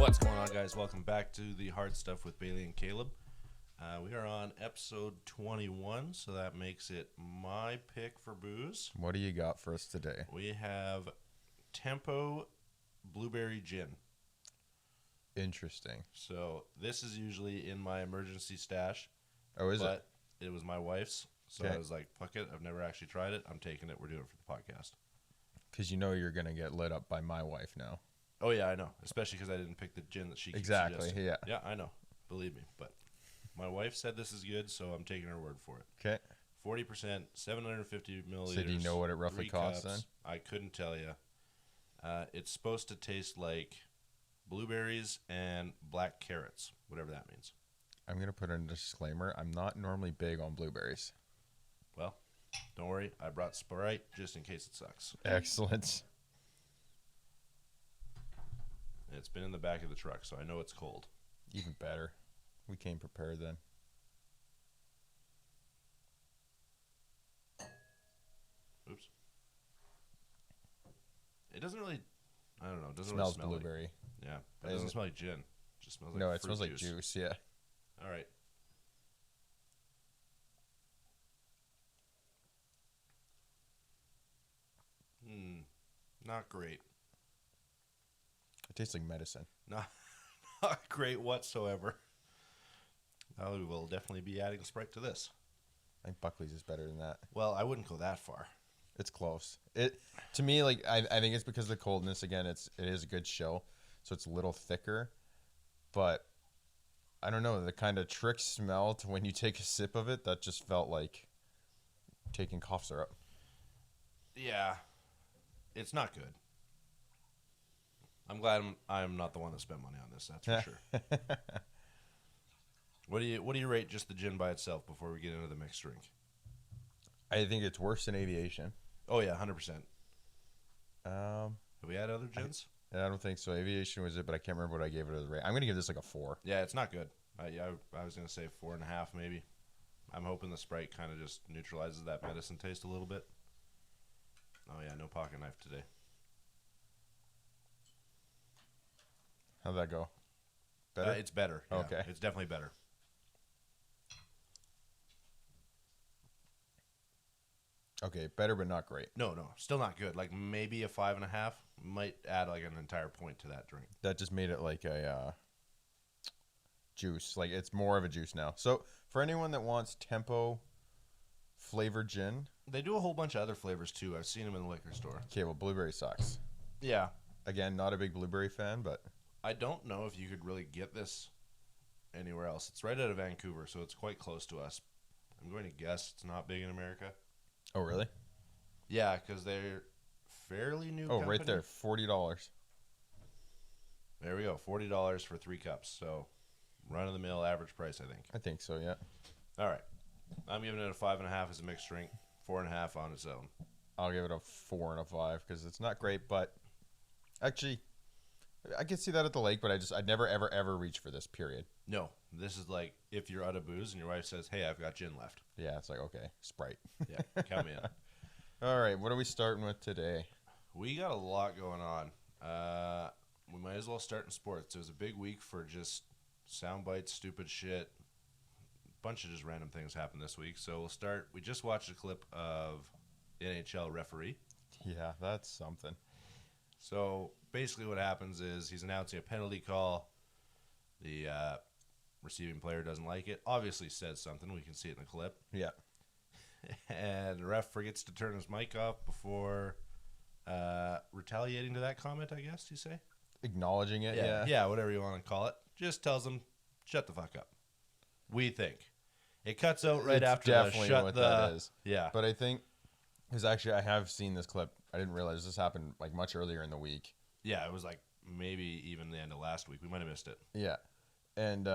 What's going on, guys? Welcome back to the Hard Stuff with Bailey and Caleb. We are on episode 21, so that makes it my pick for booze. What do you got for us today? We have Tempo Blueberry Gin. Interesting. So this is usually in my emergency stash. Oh, is it? But it was my wife's, so Okay. I was like, fuck it. I've never actually tried it. I'm taking it. We're doing it for the podcast. Because you know you're going to get lit up by my wife now. Oh, yeah, I know. Especially because I didn't pick the gin that she keeps Exactly, suggesting. yeah. Yeah, I know. Believe me. But my wife said this is good, so I'm taking her word for it. Okay. 40%, 750 milliliters. So do you know what it roughly 3 costs cups. then? I couldn't tell you. It's supposed to taste like blueberries and black carrots, whatever that means. I'm going to put in a disclaimer. I'm not normally big on blueberries. Well, don't worry. I brought Sprite just in case it sucks. Excellent. And it's been in the back of the truck, so I know it's cold. Even better. We came prepared then. Oops. It doesn't really, I don't know. It doesn't Smells really smell blueberry. Like, yeah, but it doesn't smell like gin. It just smells like No, fruit it smells like juice. juice, yeah. All right. Not great. It tastes like medicine. Not great whatsoever. I will definitely be adding Sprite to this. I think Buckley's is better than that. Well, I wouldn't go that far. It's close. It to me, like I think it's because of the coldness. Again, it is a good show, so it's a little thicker. But I don't know, the kind of trick smell to when you take a sip of it, that just felt like taking cough syrup. Yeah, it's not good. I'm glad I'm not the one that spent money on this. That's for sure. What do you rate just the gin by itself before we get into the mixed drink? I think it's worse than Aviation. Oh yeah, 100%. Have we had other gins? I don't think so. Aviation was it, but I can't remember what I gave it as a rate. I'm gonna give this like a 4. Yeah, it's not good. I was gonna say 4.5 maybe. I'm hoping the Sprite kind of just neutralizes that medicine taste a little bit. Oh yeah, no pocket knife today. How'd that go? Better? It's better. Yeah. Okay. It's definitely better. Okay, better but not great. No, still not good. Like maybe a 5.5 might add like an entire point to that drink. That just made it like a juice. Like it's more of a juice now. So for anyone that wants Tempo flavored gin, they do a whole bunch of other flavors too. I've seen them in the liquor store. Okay, well, blueberry sucks. Yeah. Again, not a big blueberry fan, but I don't know if you could really get this anywhere else. It's right out of Vancouver, so it's quite close to us. I'm going to guess it's not big in America. Oh, really? Yeah, because they're fairly new. Oh, company. right there, $40. There we go, $40 for 3 cups. So, run of the mill average price, I think. I think so, yeah. All right, I'm giving it a 5.5 as a mixed drink, 4.5 on its own. I'll give it a 4 and a 5 because it's not great, but actually, I could see that at the lake, but I'd never ever reach for this. Period. No, this is like if you're out of booze and your wife says, "Hey, I've got gin left." Yeah, it's like okay, Sprite. Yeah, count me in. All right, what are we starting with today? We got a lot going on. We might as well start in sports. It was a big week for just sound bites, stupid shit. A bunch of just random things happened this week. So we'll start. We just watched a clip of the NHL referee. Yeah, that's something. So basically what happens is he's announcing a penalty call. The receiving player doesn't like it. Obviously says something. We can see it in the clip. Yeah. And the ref forgets to turn his mic off before retaliating to that comment, I guess you say? Acknowledging it, yeah. Yeah, whatever you want to call it. Just tells him, shut the fuck up. We think. It cuts out right It's after definitely shut what the... that is. Yeah. But I think, because actually I have seen this clip. I didn't realize this happened like much earlier in the week. Yeah, it was like maybe even the end of last week. We might have missed it. Yeah. And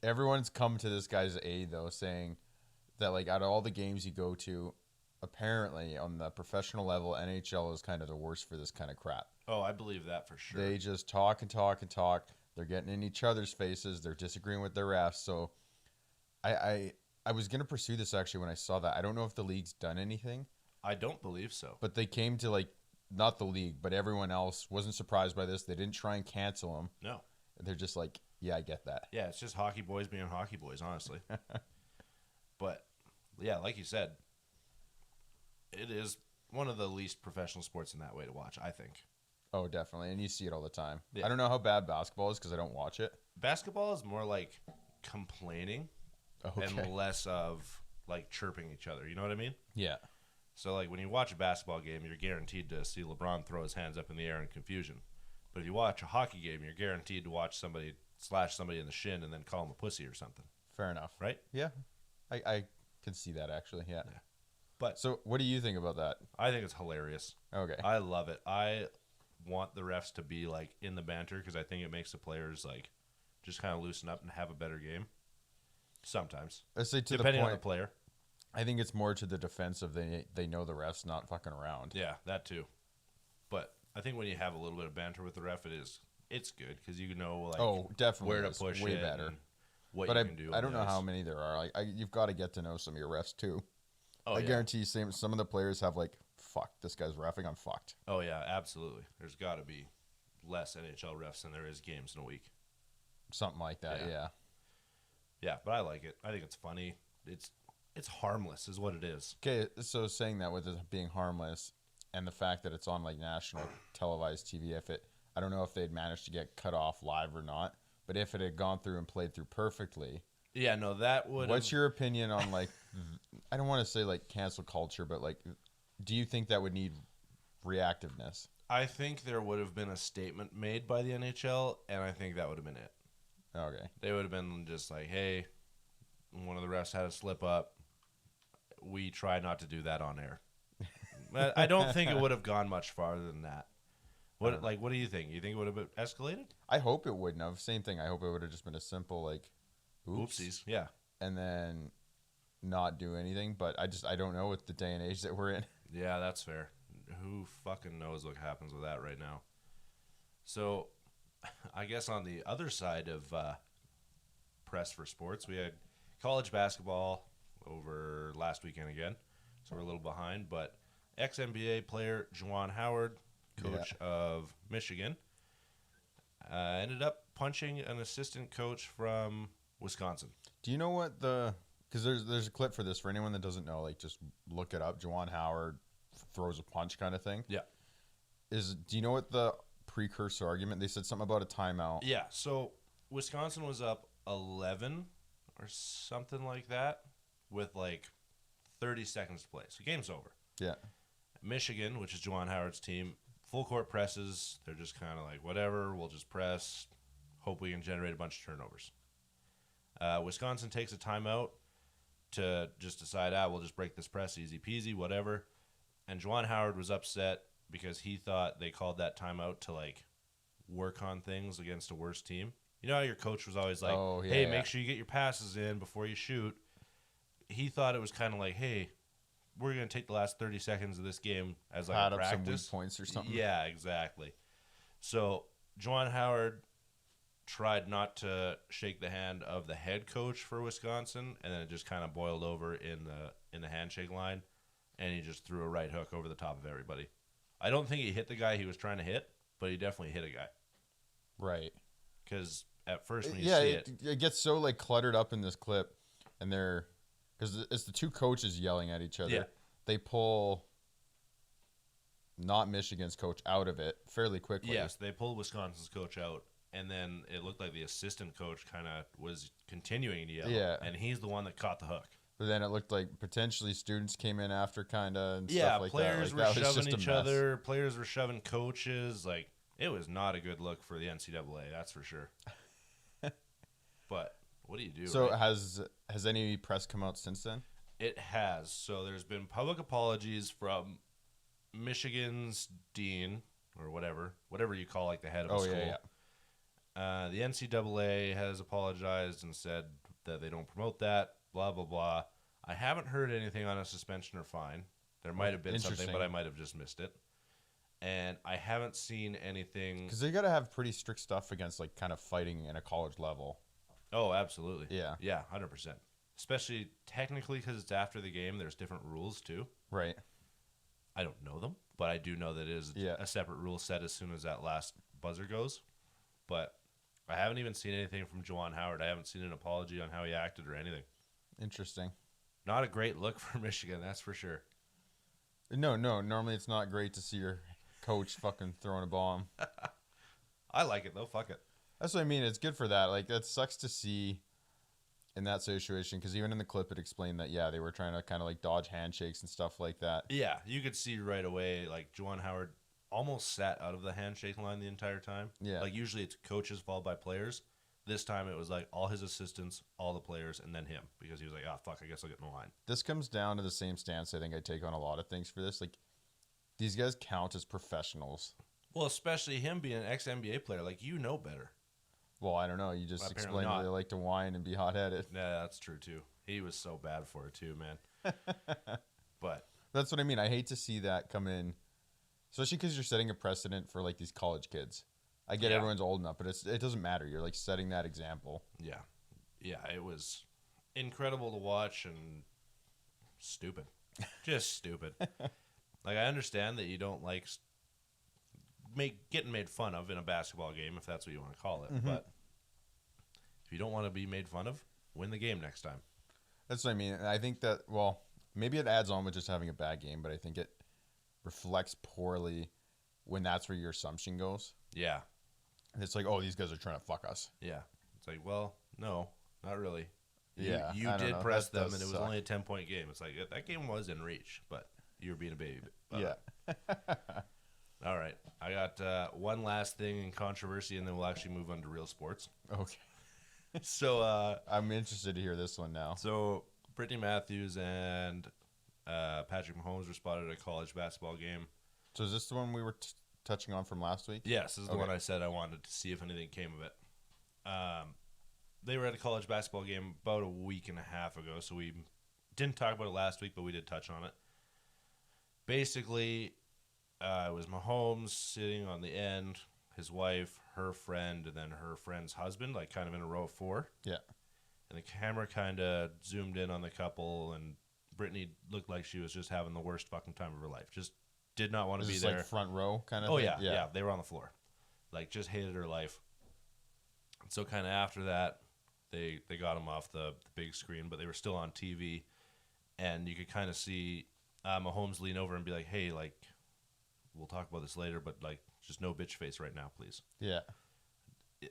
everyone's come to this guy's aid, though, saying that, like, out of all the games you go to, apparently on the professional level, NHL is kind of the worst for this kind of crap. Oh, I believe that for sure. They just talk and talk and talk. They're getting in each other's faces. They're disagreeing with their refs. So I was going to pursue this, actually, when I saw that. I don't know if the league's done anything. I don't believe so. But they came to, like, not the league, but everyone else wasn't surprised by this. They didn't try and cancel him. No. They're just like, yeah, I get that. Yeah, it's just hockey boys being hockey boys, honestly. But, yeah, like you said, it is one of the least professional sports in that way to watch, I think. Oh, definitely. And you see it all the time. Yeah. I don't know how bad basketball is because I don't watch it. Basketball is more like complaining Okay. and less of like chirping each other. You know what I mean? Yeah. So like when you watch a basketball game, you're guaranteed to see LeBron throw his hands up in the air in confusion. But if you watch a hockey game, you're guaranteed to watch somebody slash somebody in the shin and then call him a pussy or something. Fair enough. Right? Yeah. I can see that, actually. Yeah. But So what do you think about that? I think it's hilarious. Okay. I love it. I want the refs to be like in the banter because I think it makes the players like just kind of loosen up and have a better game. Sometimes, Let's say to depending the on the point, player. I think it's more to the defense of they know the ref's not fucking around. Yeah, that too. But I think when you have a little bit of banter with the ref, it's good because you know like Definitely where to is. push Way it better. and what But you can do. I on don't the know ice. how many there are. Like you've got to get to know some of your refs too. Oh, I yeah. guarantee you, some of the players have like, fuck, this guy's reffing. I'm fucked. Oh yeah, absolutely. There's got to be less NHL refs than there is games in a week. Something like that. Yeah. Yeah, but I like it. I think it's funny. It's harmless, is what it is. Okay, so saying that with it being harmless, and the fact that it's on like national televised TV, I don't know if they'd managed to get cut off live or not, but if it had gone through and played through perfectly, Yeah, no, that would. what's your opinion on like, I don't want to say like cancel culture, but like, do you think that would need reactiveness? I think there would have been a statement made by the NHL, and I think that would have been it. Okay. They would have been just like, hey, one of the refs had a slip up. We try not to do that on air. But I don't think it would have gone much farther than that. What do you think? You think it would have been escalated? I hope it wouldn't have. Same thing. I hope it would have just been a simple like, oops, Oopsies. Yeah. and then not do anything. But I don't know with the day and age that we're in. Yeah, that's fair. Who fucking knows what happens with that right now? So, I guess on the other side of press for sports, we had college basketball over last weekend again. So we're a little behind, but ex-NBA player Juwan Howard, coach of Michigan, ended up punching an assistant coach from Wisconsin. Do you know what because there's a clip for this for anyone that doesn't know, like just look it up. Juwan Howard throws a punch kind of thing. Yeah. Do you know what the precursor argument? They said something about a timeout. Yeah, so Wisconsin was up 11 or something like that with like 30 seconds to play. So game's over. Yeah. Michigan, which is Juwan Howard's team, full court presses. They're just kind of like, whatever, we'll just press. Hope we can generate a bunch of turnovers. Wisconsin takes a timeout to just decide, we'll just break this press, easy peasy, whatever. And Juwan Howard was upset because he thought they called that timeout to like work on things against a worse team. You know how your coach was always like, hey, make sure you get your passes in before you shoot. He thought it was kind of like, hey, we're going to take the last 30 seconds of this game as like a practice. Some weak points or something. Yeah, exactly. So Juwan Howard tried not to shake the hand of the head coach for Wisconsin, and then it just kind of boiled over in the handshake line, and he just threw a right hook over the top of everybody. I don't think he hit the guy he was trying to hit, but he definitely hit a guy. Right. Because at first when you see it gets so like cluttered up in this clip, and because it's the two coaches yelling at each other. Yeah. They pull not Michigan's coach out of it fairly quickly. Yes, they pulled Wisconsin's coach out, and then it looked like the assistant coach kind of was continuing to yell. Yeah. And he's the one that caught the hook. But then it looked like potentially students came in after kind of and stuff like that. Yeah, players Like, were that was shoving just a each mess. other. Players were shoving coaches. Like, it was not a good look for the NCAA, that's for sure. But what do you do? So right? has any press come out since then? It has. So there's been public apologies from Michigan's dean or whatever you call like the head of a school. Yeah. The NCAA has apologized and said that they don't promote that, blah, blah, blah. I haven't heard anything on a suspension or fine. There might have been something, but I might have just missed it. And I haven't seen anything. Because they got to have pretty strict stuff against like kind of fighting in a college level. Oh, absolutely. Yeah. Yeah, 100%. Especially technically because it's after the game. There's different rules too. Right. I don't know them, but I do know that it is a separate rule set as soon as that last buzzer goes. But I haven't even seen anything from Juwan Howard. I haven't seen an apology on how he acted or anything. Interesting. Not a great look for Michigan, that's for sure. No. Normally it's not great to see your coach fucking throwing a bomb. I like it though. Fuck it. That's what I mean. It's good for that. Like, that sucks to see in that situation, because even in the clip it explained that, yeah, they were trying to kind of like dodge handshakes and stuff like that. Yeah, you could see right away, like, Juwan Howard almost sat out of the handshake line the entire time. Yeah. Like, usually it's coaches followed by players. This time it was like all his assistants, all the players, and then him, because he was like, oh, fuck, I guess I'll get in the line. This comes down to the same stance I think I take on a lot of things for this. Like, these guys count as professionals. Well, especially him being an ex-NBA player. Like, you know better. Well, I don't know. You just Well, apparently explained that not. they like to whine and be hot-headed. Yeah, that's true, too. He was so bad for it, too, man. But That's what I mean. I hate to see that come in, especially because you're setting a precedent for, like, these college kids. I get Yeah. everyone's old enough, but it doesn't matter. You're, like, setting that example. yeah. Yeah, it was incredible to watch and stupid. Just stupid. Like, I understand that you don't like getting made fun of in a basketball game, if that's what you want to call it. Mhm. But if you don't want to be made fun of, win the game next time. That's what I mean. And I think that, well, maybe it adds on with just having a bad game, but I think it reflects poorly when that's where your assumption goes. Yeah. And it's like, oh, these guys are trying to fuck us. Yeah. It's like, well, no, not really. Yeah, You I don't did know. press That them, does and it was suck. only a 10-point game. It's like, that game was in reach, but you were being a baby. But, Yeah. All right. I got one last thing in controversy, and then we'll actually move on to real sports. Okay. So, I'm interested to hear this one now. Brittany Matthews and Patrick Mahomes were spotted at a college basketball game. So is this the one we were touching on from last week? Yes, this is the Okay. one I said I wanted to see if anything came of it. They were at a college basketball game about a week and a half ago, so we didn't talk about it last week, but we did touch on it. Basically, it was Mahomes sitting on the end, his wife, her friend, and then her friend's husband, like kind of in a row of four. Yeah. And the camera kind of zoomed in on the couple, and Brittany looked like she was just having the worst fucking time of her life. Just did not want to Is be this there. like front row kind of Oh thing? yeah. They were on the floor, like just hated her life. And so kind of after that, they got them off the big screen, but they were still on TV, and you could kind of see Mahomes lean over and be like, "Hey, like, we'll talk about this later, but like, just no bitch face right now, please." Yeah.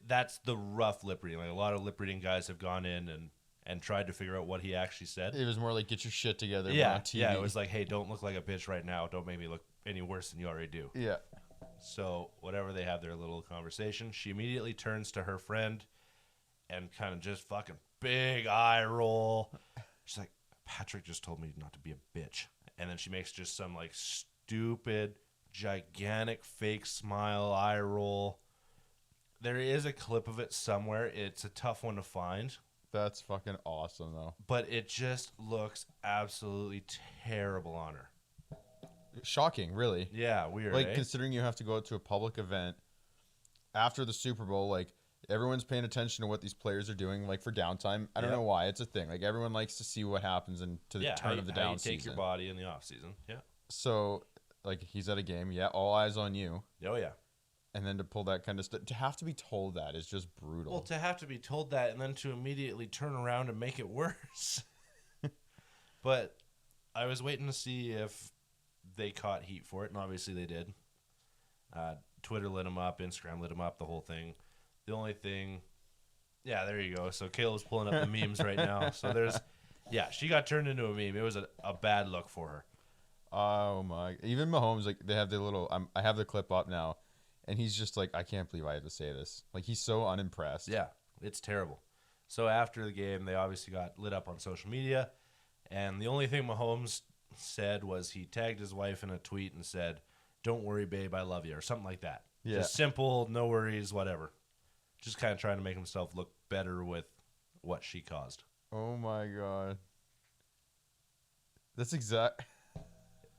That's the rough lip reading. Like a lot of lip reading guys have gone in and tried to figure out what he actually said. It was more like, get your shit together. We're Yeah, on TV. yeah. It was like, "Hey, don't look like a bitch right now. Don't make me look any worse than you already do." Yeah. So whatever, they have their little conversation. She immediately turns to her friend and kind of just fucking big eye roll. She's like, "Patrick just told me not to be a bitch." And then she makes just some like stupid, gigantic fake smile, eye roll. There is a clip of it somewhere. It's a tough one to find, That's fucking awesome, though. but it just looks absolutely terrible on her. Shocking, really. Yeah, weird. Like, eh? considering you have to go to a public event after the Super Bowl, like, everyone's paying attention to what these players are doing, like, for downtime. I don't Yeah. know why. It's a thing. Like, everyone likes to see what happens to the turn of the how down you take season. your body in the off season. Yeah. So, like, he's at a game. Yeah, all eyes on you. Oh yeah. And then to pull that kind of stuff, to have to be told that is just brutal. Well, to have to be told that and then to immediately turn around and make it worse. But I was waiting to see if they caught heat for it, and obviously they did. Twitter lit them up, Instagram lit them up, the whole thing. The only thing, yeah, there you go. So Kayla's pulling up the memes right now. So there's, yeah, she got turned into a meme. It was a bad look for her. Oh my! Even Mahomes, like, they have the little. I have the clip up now, and he's just like, I can't believe I had to say this. Like, he's so unimpressed. Yeah, it's terrible. So after the game, they obviously got lit up on social media, and the only thing Mahomes said was he tagged his wife in a tweet and said, "Don't worry, babe, I love you," or something like that. Yeah. Just simple, no worries, whatever. Just kind of trying to make himself look better with what she caused. Oh my god. That's exact.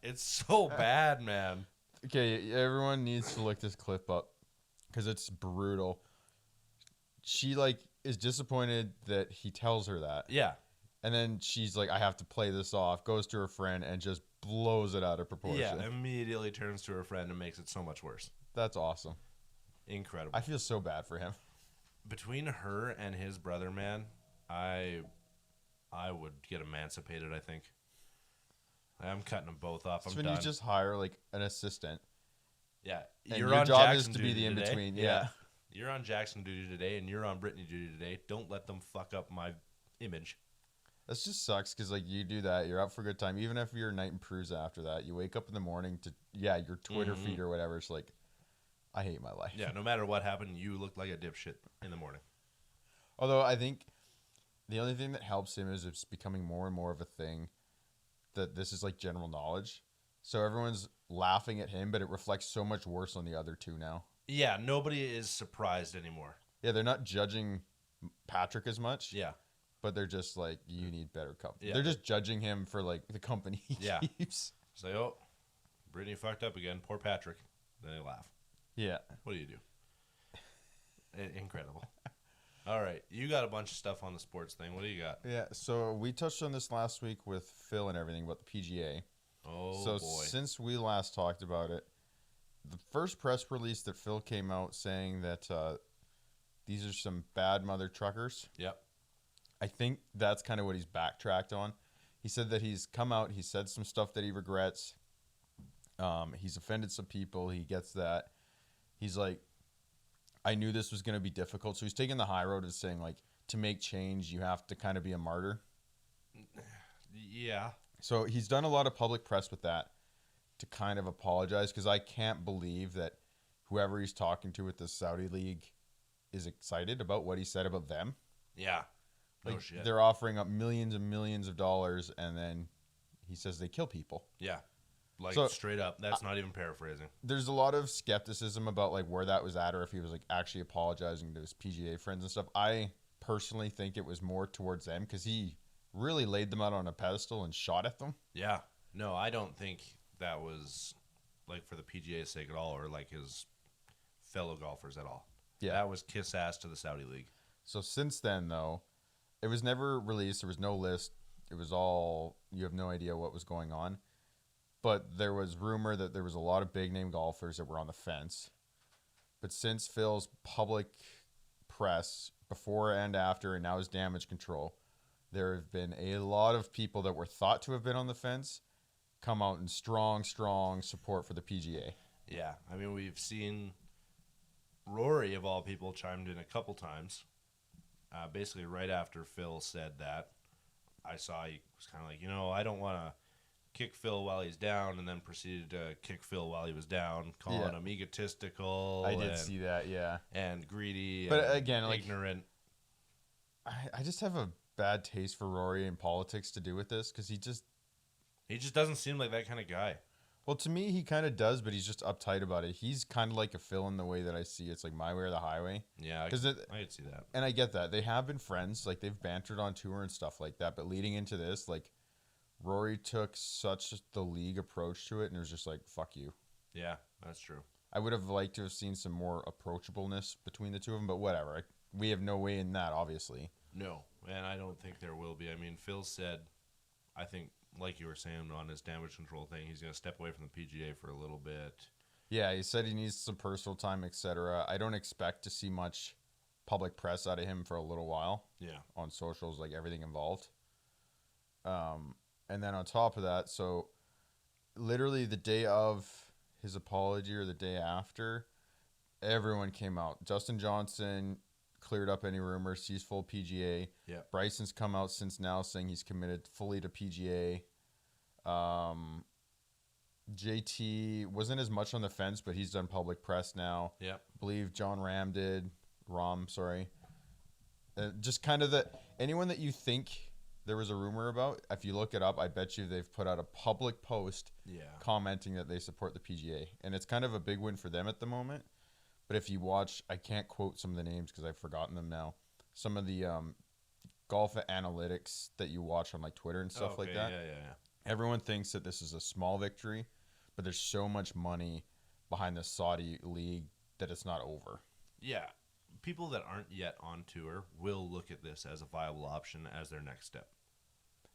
It's so bad, man. Okay, everyone needs to look this clip up because it's brutal. She, like, is disappointed that he tells her that. Yeah. And then she's like, I have to play this off, goes to her friend and just blows it out of proportion. Yeah, immediately turns to her friend and makes it so much worse. That's awesome. Incredible. I feel so bad for him. between her and his brother, man, I would get emancipated. I think I'm cutting them both off. So I'm when done. you just hire like an assistant, Yeah, and you're your on job Jackson is to be duty the in today. between. Yeah. You're on Jackson duty today, and you're on Brittany duty today. Don't let them fuck up my image. That just sucks because like you do that, you're out for a good time. Even if you're night and Pruse after that, you wake up in the morning to your Twitter feed or whatever. It's like, I hate my life. Yeah, no matter what happened, you look like a dipshit in the morning. Although I think the only thing that helps him is it's becoming more and more of a thing that this is like general knowledge. So everyone's laughing at him, but it reflects so much worse on the other two now. Yeah, nobody is surprised anymore. Yeah, they're not judging Patrick as much. Yeah. But they're just like, you need better company. Yeah. They're just judging him for like the company he keeps. It's like, oh, Brittany fucked up again. Poor Patrick. Then they laugh. Yeah. What do you do? Incredible. All right. You got a bunch of stuff on the sports thing. What do you got? Yeah, so we touched on this last week with Phil and everything about the PGA. Oh, so boy. Since we last talked about it, the first press release that Phil came out saying that these are some bad mother truckers. Yep. I think that's kind of what he's backtracked on. He said that he's come out, he said some stuff that he regrets. He's offended some people. He gets that. He's like, I knew this was going to be difficult. So he's taking the high road of saying, like, to make change, you have to kind of be a martyr. Yeah. So he's done a lot of public press with that to kind of apologize, because I can't believe that whoever he's talking to with the Saudi League is excited about what he said about them. Yeah. No Like, shit. they're offering up millions and millions of dollars, and then he says they kill people. Yeah. Like, So, straight up. That's not even paraphrasing. There's a lot of skepticism about like where that was at, or if he was like actually apologizing to his PGA friends and stuff. I personally think it was more towards them, because he really laid them out on a pedestal and shot at them. Yeah. No, I don't think that was like for the PGA's sake at all, or like his fellow golfers at all. Yeah. That was kiss ass to the Saudi League. So since then, though, it was never released. There was no list. It was all, you have no idea what was going on. But there was rumor that there was a lot of big name golfers that were on the fence. But since Phil's public press before and after, and now his damage control, there have been a lot of people that were thought to have been on the fence come out in strong support for the PGA. Yeah. I mean, we've seen Rory, of all people, chimed in a couple times. Basically, right after Phil said that, I saw he was kind of like, I don't want to kick Phil while he's down, and then proceeded to kick Phil while he was down, calling him egotistical. I did see that, yeah. And greedy, but and again, like, ignorant. I just have a bad taste for Rory in politics to do with this, because he just doesn't seem like that kind of guy. Well, to me, he kind of does, but he's just uptight about it. He's kind of like a Phil in the way that I see it's like my way or the highway. Yeah, I could see that. And I get that. They have been friends. Like, they've bantered on tour and stuff like that. But leading into this, like, Rory took such the league approach to it, and it was just like, fuck you. Yeah, that's true. I would have liked to have seen some more approachableness between the two of them, but whatever. We have no way in that, obviously. No, and I don't think there will be. I mean, Phil said, I think, like you were saying on his damage control thing, he's going to step away from the PGA for a little bit. Yeah, he said he needs some personal time, etc. I don't expect to see much public press out of him for a little while. Yeah. On socials, like everything involved. And then on top of that, so literally the day of his apology or the day after, everyone came out. Justin Johnson cleared up any rumors. He's full PGA. Yeah. Bryson's come out since now saying he's committed fully to PGA. JT wasn't as much on the fence, but he's done public press now. Yeah. I believe John Rahm did. Just kind of anyone that you think there was a rumor about, if you look it up, I bet you they've put out a public post commenting that they support the PGA. And it's kind of a big win for them at the moment. But if you watch, I can't quote some of the names because I've forgotten them now. Some of the golf analytics that you watch on like Twitter and stuff like that. Yeah. Everyone thinks that this is a small victory, but there's so much money behind the Saudi league that it's not over. Yeah. People that aren't yet on tour will look at this as a viable option as their next step.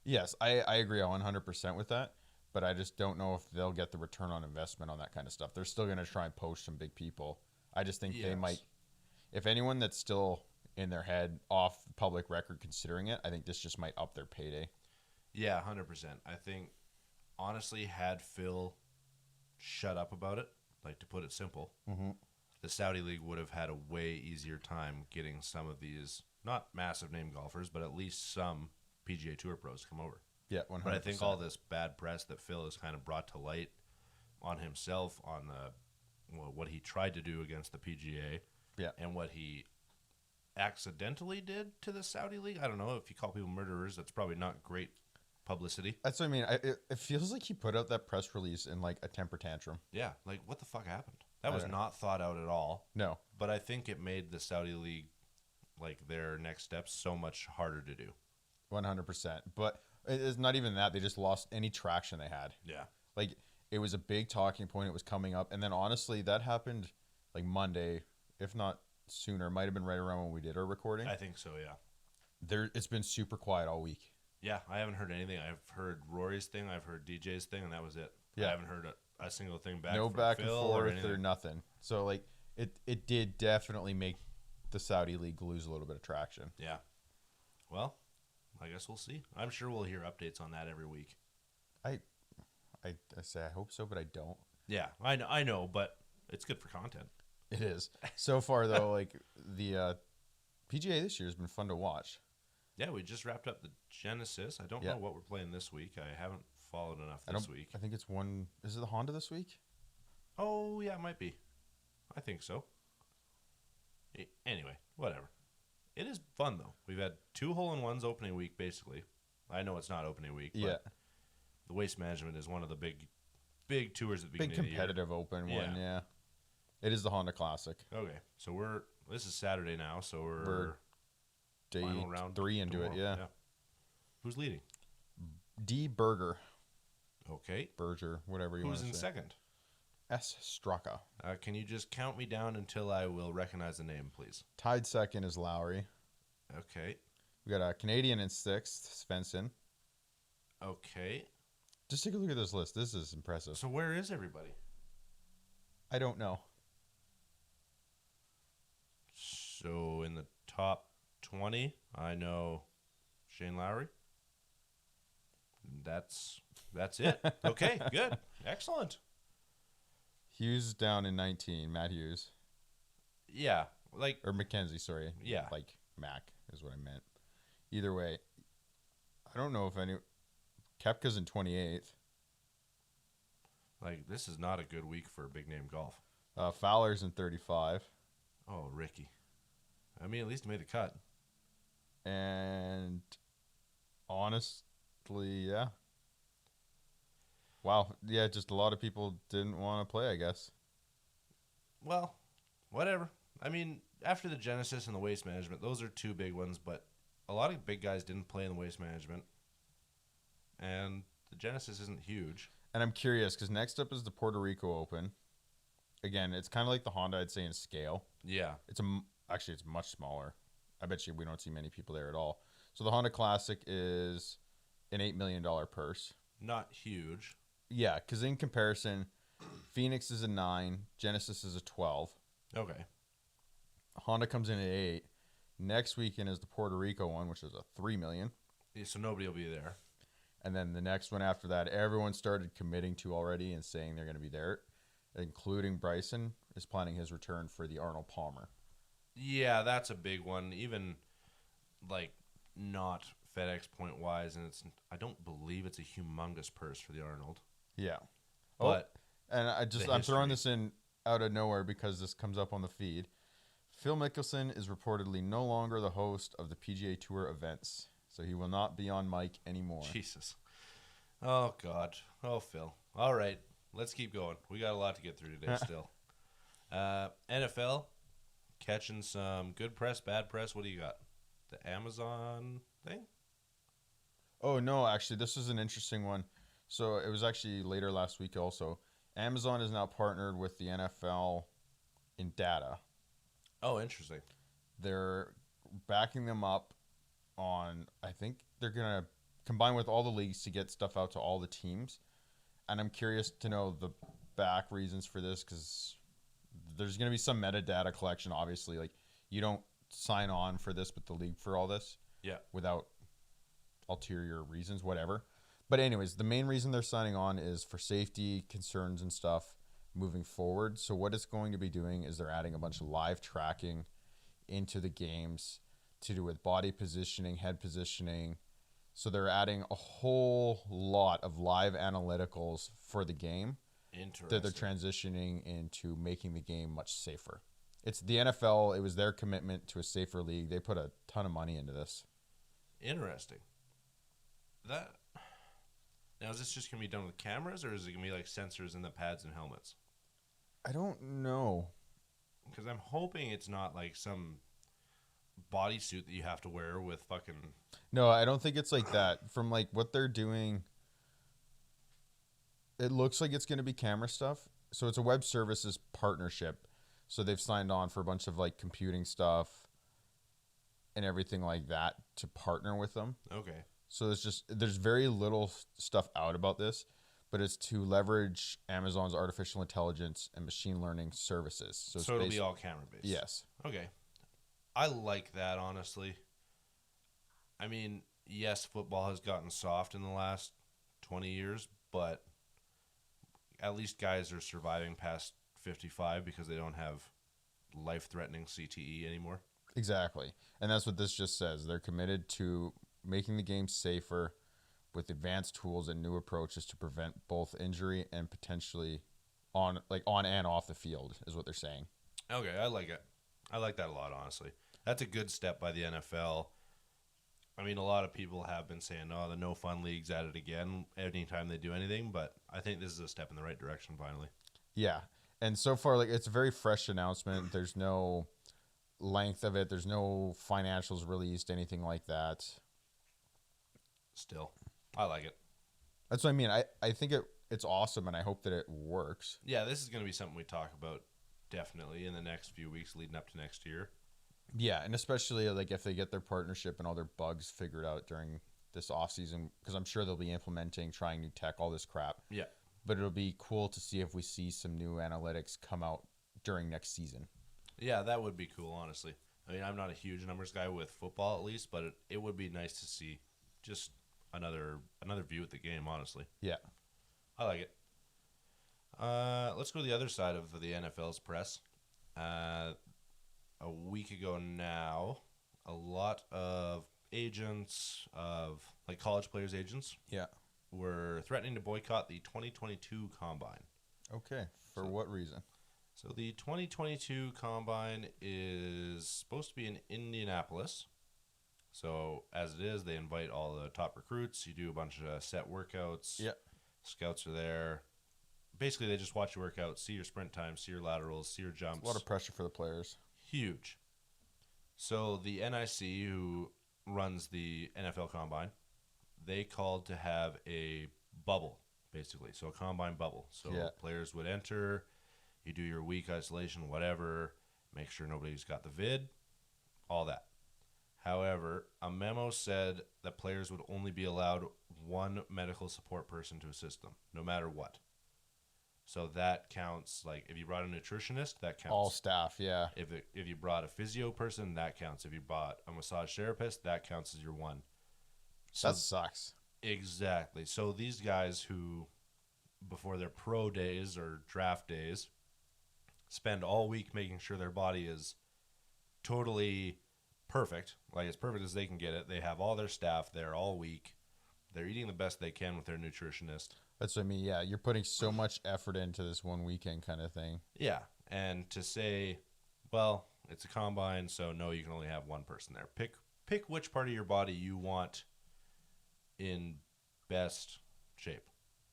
Yes, I agree 100% with that, but I just don't know if they'll get the return on investment on that kind of stuff. They're still going to try and poach some big people. I just think they might. If anyone that's still in their head off public record considering it. I think this just might up their payday. Yeah, 100%. I think, honestly, had Phil shut up about it, like to put it simple, the Saudi League would have had a way easier time getting some of these, not massive name golfers, but at least some PGA Tour pros to come over. Yeah, 100%. But I think all this bad press that Phil has kind of brought to light on himself, on what he tried to do against the PGA, and what he accidentally did to the Saudi League. I don't know, if you call people murderers, that's probably not great publicity. That's what I mean. It feels like he put out that press release in like a temper tantrum. Yeah, like what the fuck happened? That was not thought out at all. No. But I think it made the Saudi League, like their next steps, so much harder to do. 100%. But it's not even that. They just lost any traction they had. Yeah. Like, it was a big talking point. It was coming up. And then, honestly, that happened like Monday, if not sooner. It might have been right around when we did our recording. I think so, yeah. It's been super quiet all week. Yeah, I haven't heard anything. I've heard Rory's thing. I've heard DJ's thing, and that was it. Yeah. I haven't heard a single thing back. No from back Phil and forth or nothing. So, like, it did definitely make the Saudi League lose a little bit of traction. Yeah. Well, I guess we'll see. I'm sure we'll hear updates on that every week. I say I hope so, but I don't. Yeah, I know, but it's good for content. It is. So far, though, like, the PGA this year has been fun to watch. Yeah, we just wrapped up the Genesis. I don't know what we're playing this week. I haven't followed enough this week. I think it's one. Is it the Honda this week? Oh, yeah, it might be. I think so. Anyway, whatever. It is fun, though. We've had 2 hole-in-ones opening week, basically. I know it's not opening week, but the Waste Management is one of the big tours at the beginning of the year. Big competitive open one, yeah. It is the Honda Classic. Okay, so this is Saturday now, so we're day final round 3 into tomorrow. it, yeah. Who's leading? D. Berger. Okay. Berger, whatever you want to say. Who's in second? S. Straka. Can you just count me down until I will recognize the name, please? Tied second is Lowry. Okay. We got a Canadian in 6th, Svensson. Okay. Just take a look at this list. This is impressive. So where is everybody? I don't know. So in the top 20, I know Shane Lowry. That's it. Okay, good. Excellent. Hughes down in 19. Matt Hughes. Yeah, or Mackenzie, sorry. Yeah. Like Mac is what I meant. Either way, I don't know if Koepka's in 28th. Like, this is not a good week for big name golf. Fowler's in 35. Oh, Ricky. I mean, at least he made the cut. And honestly, yeah. Wow. Yeah, just a lot of people didn't want to play, I guess. Well, whatever. I mean, after the Genesis and the Waste Management, those are 2 big ones, but a lot of big guys didn't play in the Waste Management. And the Genesis isn't huge. And I'm curious, because next up is the Puerto Rico Open. Again, it's kind of like the Honda, I'd say, in scale. Yeah. Actually, it's much smaller. I bet you we don't see many people there at all. So the Honda Classic is an $8 million purse. Not huge. Yeah, because in comparison, Phoenix is a 9, Genesis is a 12. Okay. Honda comes in at 8. Next weekend is the Puerto Rico one, which is a $3 million. Yeah, so nobody will be there. And then the next one after that, everyone started committing to already and saying they're going to be there, including Bryson is planning his return for the Arnold Palmer. Yeah, that's a big one. Even, like, not FedEx point wise, and I don't believe it's a humongous purse for the Arnold. Yeah. But and I'm throwing this in out of nowhere because this comes up on the feed. Phil Mickelson is reportedly no longer the host of the PGA Tour events, so he will not be on mic anymore. Jesus. Oh, God. Oh, Phil. All right. Let's keep going. We got a lot to get through today still. NFL, catching some good press, bad press. What do you got? The Amazon thing? Oh, no, actually, this is an interesting one. So it was actually later last week also. Amazon is now partnered with the NFL in data. Oh, interesting. They're backing them up on, I think they're going to combine with all the leagues to get stuff out to all the teams. And I'm curious to know the back reasons for this because there's going to be some metadata collection, obviously. Like, you don't sign on for this with the league for all this. Yeah. Without ulterior reasons, whatever. But anyways, the main reason they're signing on is for safety concerns and stuff moving forward. So what it's going to be doing is they're adding a bunch of live tracking into the games to do with body positioning, head positioning. So they're adding a whole lot of live analyticals for the game that they're transitioning into making the game much safer. It's the NFL. It was their commitment to a safer league. They put a ton of money into this. Interesting. Now, is this just going to be done with cameras, or is it going to be like sensors in the pads and helmets? I don't know. Because I'm hoping it's not like some bodysuit that you have to wear with fucking... No, I don't think it's like that. From like what they're doing, it looks like it's going to be camera stuff. So it's a web services partnership. So they've signed on for a bunch of like computing stuff and everything like that to partner with them. Okay. So there's very little stuff out about this, but it's to leverage Amazon's artificial intelligence and machine learning services. So it'll be all camera based. Yes. Okay. I like that, honestly. I mean, yes, football has gotten soft in the last 20 years, but at least guys are surviving past 55 because they don't have life-threatening CTE anymore. Exactly. And that's what this just says. They're committed to making the game safer with advanced tools and new approaches to prevent both injury and potentially on and off the field is what they're saying. Okay, I like it. I like that a lot, honestly. That's a good step by the NFL. I mean, a lot of people have been saying, oh, the no fun league's at it again anytime they do anything, but I think this is a step in the right direction finally. Yeah. And so far, like, it's a very fresh announcement. There's no length of it. There's no financials released, anything like that. Still, I like it. That's what I mean. I think it's awesome, and I hope that it works. Yeah, this is going to be something we talk about definitely in the next few weeks leading up to next year. Yeah, and especially like if they get their partnership and all their bugs figured out during this off season, because I'm sure they'll be implementing, trying new tech, all this crap. Yeah. But it'll be cool to see if we see some new analytics come out during next season. Yeah, that would be cool, honestly. I mean, I'm not a huge numbers guy with football, at least, but it would be nice to see just another view at the game, honestly. Yeah. I like it. Let's go to the other side of the NFL's press. A week ago now, a lot of agents, of like college players' agents, Yeah. were threatening to boycott the 2022 Combine. Okay. For what reason? So the 2022 Combine is supposed to be in Indianapolis. So as it is, they invite all the top recruits. You do a bunch of set workouts. Yeah. Scouts are there. Basically, they just watch you work out, see your sprint times, see your laterals, see your jumps. A lot of pressure for the players. Huge. So the NIC, who runs the NFL Combine, they called to have a bubble, basically. So a Combine bubble. So players would enter, you do your week isolation, whatever, make sure nobody's got the vid, all that. However, a memo said that players would only be allowed one medical support person to assist them, no matter what. So that counts, like, if you brought a nutritionist, that counts. All staff, yeah. If you brought a physio person, that counts. If you brought a massage therapist, that counts as your one. So that sucks. Exactly. So these guys who, before their pro days or draft days, spend all week making sure their body is totally perfect, like as perfect as they can get it. They have all their staff there all week. They're eating the best they can with their nutritionist. That's what I mean. Yeah, you're putting so much effort into this one weekend kind of thing. Yeah, and to say, well, it's a combine, so no, you can only have one person there. Pick which part of your body you want in best shape.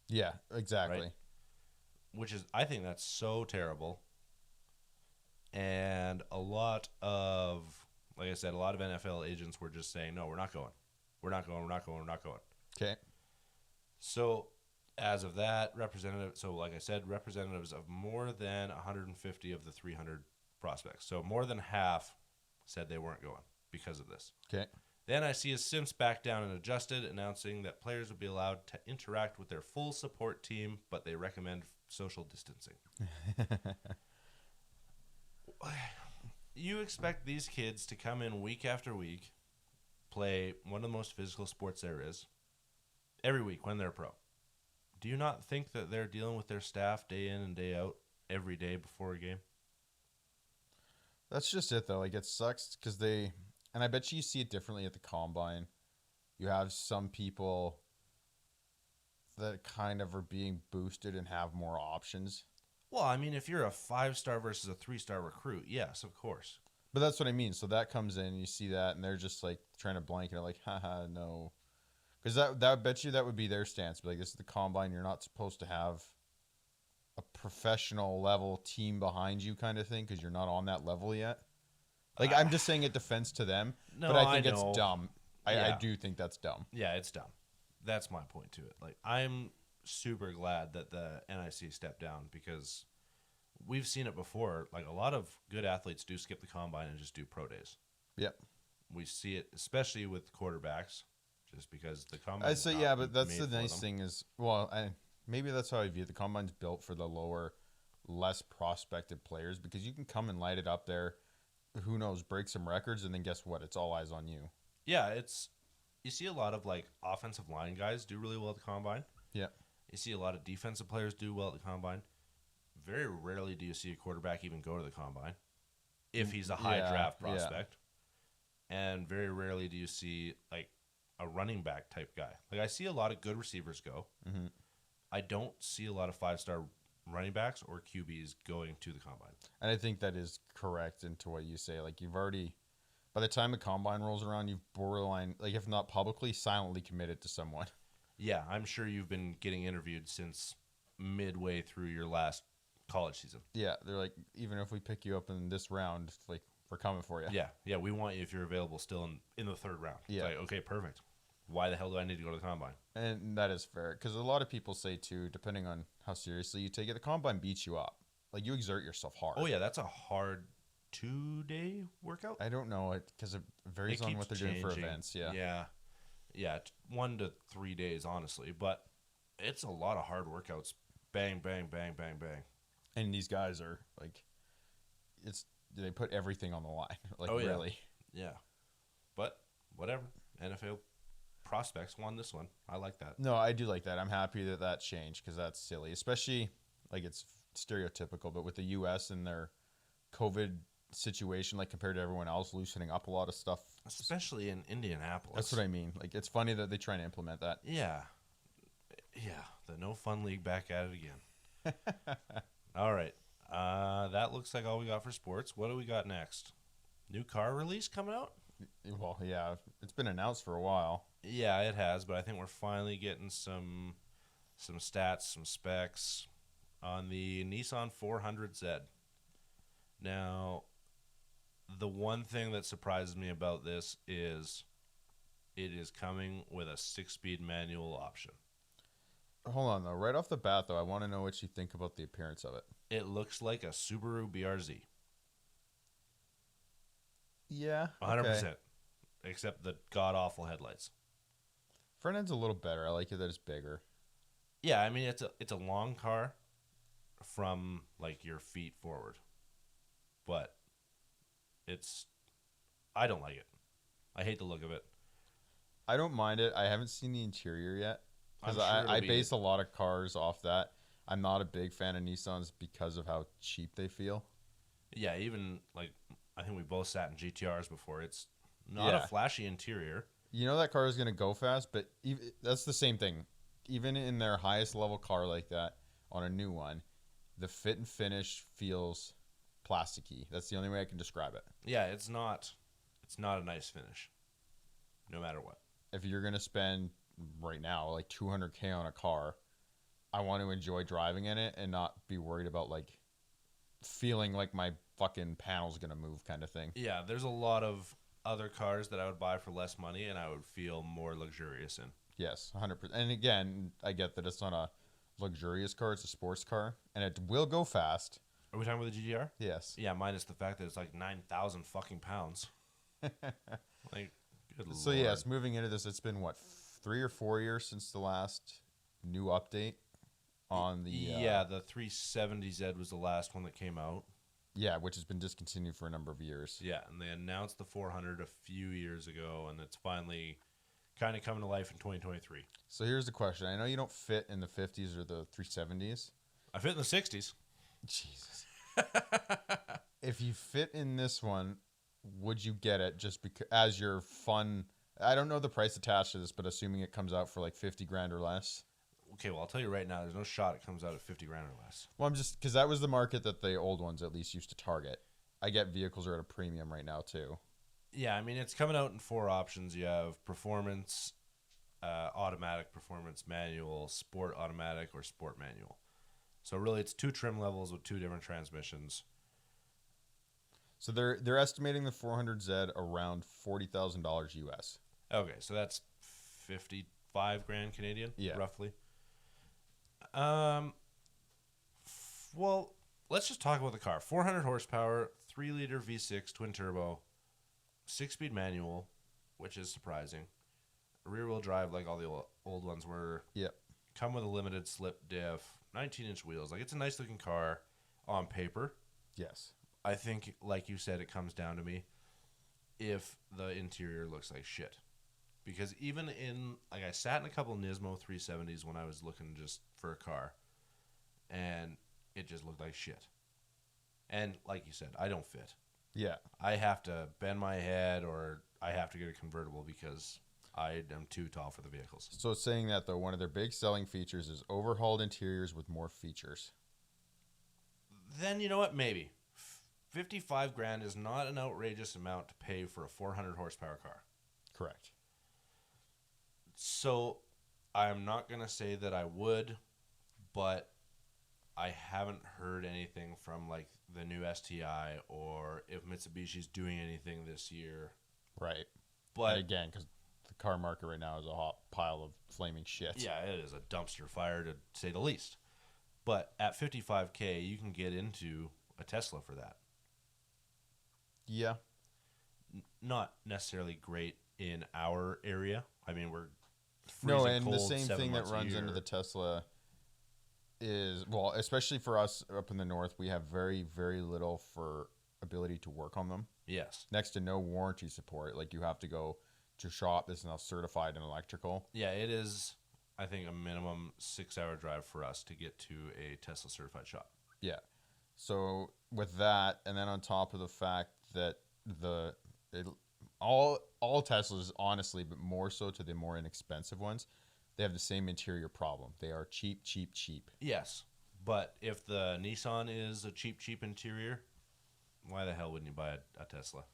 Yeah, exactly. Right? Which is, I think that's so terrible. And a lot of, like I said, a lot of NFL agents were just saying, no, we're not going. We're not going. We're not going. We're not going. Okay. So as of that, like I said, representatives of more than 150 of the 300 prospects. So more than half said they weren't going because of this. Okay. The NIC has since backed down and adjusted, announcing that players will be allowed to interact with their full support team, but they recommend social distancing. You expect these kids to come in week after week, play one of the most physical sports there is, every week when they're pro. Do you not think that they're dealing with their staff day in and day out every day before a game? That's just it, though. Like, it sucks because they, and I bet you see it differently at the combine. You have some people that kind of are being boosted and have more options. Well, I mean, if you're a 5-star versus a 3-star recruit, yes, of course. But that's what I mean. So that comes in, and you see that, and they're just like trying to blanket it, like, haha, no. Because that bet you that would be their stance. But like, this is the combine. You're not supposed to have a professional level team behind you, kind of thing, because you're not on that level yet. Like, I'm just saying it defense to them, No, but I think I it's know. dumb. Yeah. I do think that's dumb. Yeah, it's dumb. That's my point to it. Like, I'm super glad that the NIC stepped down because we've seen it before. Like, a lot of good athletes do skip the combine and just do pro days. Yep. We see it, especially with quarterbacks, just because the combine. I say yeah, but that's the nice thing is, well, maybe that's how I view it. The combine's built for the lower, less prospected players because you can come and light it up there. Who knows? Break some records, and then guess what? It's all eyes on you. Yeah, you see a lot of like offensive line guys do really well at the combine. Yeah. You see a lot of defensive players do well at the combine. Very rarely do you see a quarterback even go to the combine if he's a high draft prospect. And very rarely do you see like a running back type guy. Like I see a lot of good receivers go. Mm-hmm. I don't see a lot of 5-star running backs or QBs going to the combine. And I think that is correct into what you say. Like you've already, by the time the combine rolls around, you've borderline, like if not publicly, silently committed to someone. Yeah, I'm sure you've been getting interviewed since midway through your last college season. Yeah, they're like, even if we pick you up in this round, like we're coming for you. Yeah, we want you if you're available still in the third round. Yeah. It's like, okay, perfect. Why the hell do I need to go to the combine? And that is fair because a lot of people say too, depending on how seriously you take it, the combine beats you up. Like you exert yourself hard. Oh yeah, that's a hard 2-day workout. I don't know it because it varies on what they're doing for events. Yeah, 1 to 3 days honestly, but it's a lot of hard workouts. Bang, bang, bang, bang, bang. And these guys are like, they put everything on the line. Like oh, yeah. Really. Yeah, but whatever. NFL prospects won this one. I like that. No, I do like that. I'm happy that changed because that's silly, especially like it's stereotypical, but with the U.S. and their COVID situation, like compared to everyone else, loosening up a lot of stuff, especially in Indianapolis. That's what I mean. Like it's funny that they try to implement that. Yeah, the no fun league back at it again. All right, that looks like all we got for sports. What do we got next? New car release coming out? Well, yeah, it's been announced for a while. Yeah, it has, but I think we're finally getting some stats, some specs on the Nissan 400Z. Now, the one thing that surprises me about this is it is coming with a 6-speed manual option. Hold on, though. Right off the bat, though, I want to know what you think about the appearance of it. It looks like a Subaru BRZ. Yeah, 100%. Except the god-awful headlights. Front end's a little better. I like it that it's bigger. Yeah, I mean, it's a long car from, like, your feet forward. But I don't like it. I hate the look of it. I don't mind it. I haven't seen the interior yet. Because sure I base a lot of cars off that. I'm not a big fan of Nissans because of how cheap they feel. Yeah, even, like, I think we both sat in GTRs before. It's not a flashy interior. You know that car is going to go fast, but that's the same thing. Even in their highest level car like that, on a new one, the fit and finish feels plasticky. That's the only way I can describe it. Yeah, it's not a nice finish, no matter what. If you're going to spend right now like $200K on a car, I want to enjoy driving in it and not be worried about like feeling like my fucking panel's going to move kind of thing. Yeah, there's a lot of other cars that I would buy for less money and I would feel more luxurious in. Yes, 100%. And again, I get that it's not a luxurious car, it's a sports car, and it will go fast. Are we talking about the GTR? Yes. Yeah, minus the fact that it's like 9,000 fucking pounds. Like, good So Lord. yes, moving into this, it's been what, 3 or 4 years since the last new update on the. Yeah, the 370Z was the last one that came out. Yeah, which has been discontinued for a number of years. Yeah, and they announced the 400 a few years ago, and it's finally kind of coming to life in 2023. So here's the question. I know you don't fit in the 50s or the 370s. I fit in the 60s. Jesus. If you fit in this one, would you get it just because as your fun? I don't know the price attached to this, but assuming it comes out for like 50 grand or less. Okay, well, I'll tell you right now, there's no shot it comes out at 50 grand or less. Well, I'm just because that was the market that the old ones at least used to target. I get vehicles are at a premium right now too. Yeah, I mean, it's coming out in 4 options. You have performance, automatic performance manual, sport automatic, or sport manual. So really, it's 2 trim levels with 2 different transmissions. So they're estimating the 400Z around $40,000 US. Okay, so that's 55 grand Canadian, roughly. Well, let's just talk about the car. 400 horsepower, 3-liter V6 twin turbo, 6-speed manual, which is surprising. Rear-wheel drive, like all the old ones were. Yep. Come with a limited slip diff, 19-inch wheels. Like, it's a nice-looking car on paper. Yes. I think, like you said, it comes down to me if the interior looks like shit. Because even like, I sat in a couple Nismo 370s when I was looking just for a car, and it just looked like shit. And like you said, I don't fit. Yeah. I have to bend my head, or I have to get a convertible because I am too tall for the vehicles. So saying that, though, one of their big selling features is overhauled interiors with more features. Then, you know what? Maybe. 55 grand is not an outrageous amount to pay for a 400 horsepower car. Correct. So I'm not going to say that I would, but I haven't heard anything from like the new STI or if Mitsubishi's doing anything this year. Right. But and again, because the car market right now is a hot pile of flaming shit. Yeah, it is a dumpster fire to say the least. But at $55K, you can get into a Tesla for that. Yeah. Not necessarily great in our area. I mean, we're and cold the same thing that runs year. into the Tesla is, well, especially for us up in the north, we have very, very little for ability to work on them. Yes. Next to no warranty support. Like, you have to go to a shop that's now certified in electrical. Yeah, it is, I think, a minimum 6-hour drive for us to get to a Tesla certified shop. Yeah. So with that, and then on top of the fact that all Teslas, honestly, but more so to the more inexpensive ones, they have the same interior problem. They are cheap, cheap, cheap. Yes, but if the Nissan is a cheap, cheap interior, why the hell wouldn't you buy a Tesla?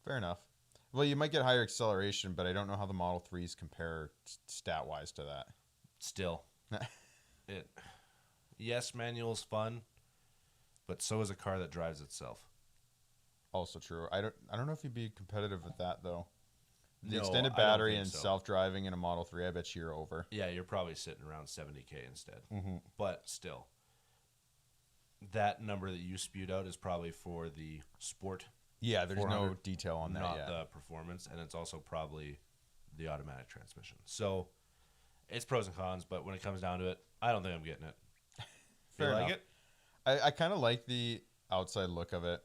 Fair enough. Well, you might get higher acceleration, but I don't know how the Model 3s compare stat-wise to that. Still, yes, manual's fun, but so is a car that drives itself. Also true. I don't know if you'd be competitive with that though. The No, extended I don't battery think and so. self-driving in a Model 3, I bet you're over. Yeah, you're probably sitting around 70K instead. Mm-hmm. But still, that number that you spewed out is probably for the sport. Yeah, there's no 400, detail on that not yet. the performance, and it's also probably the automatic transmission. So it's pros and cons, but when it comes down to it, I don't think I'm getting it. Fair you enough. like it? I kind of like the outside look of it.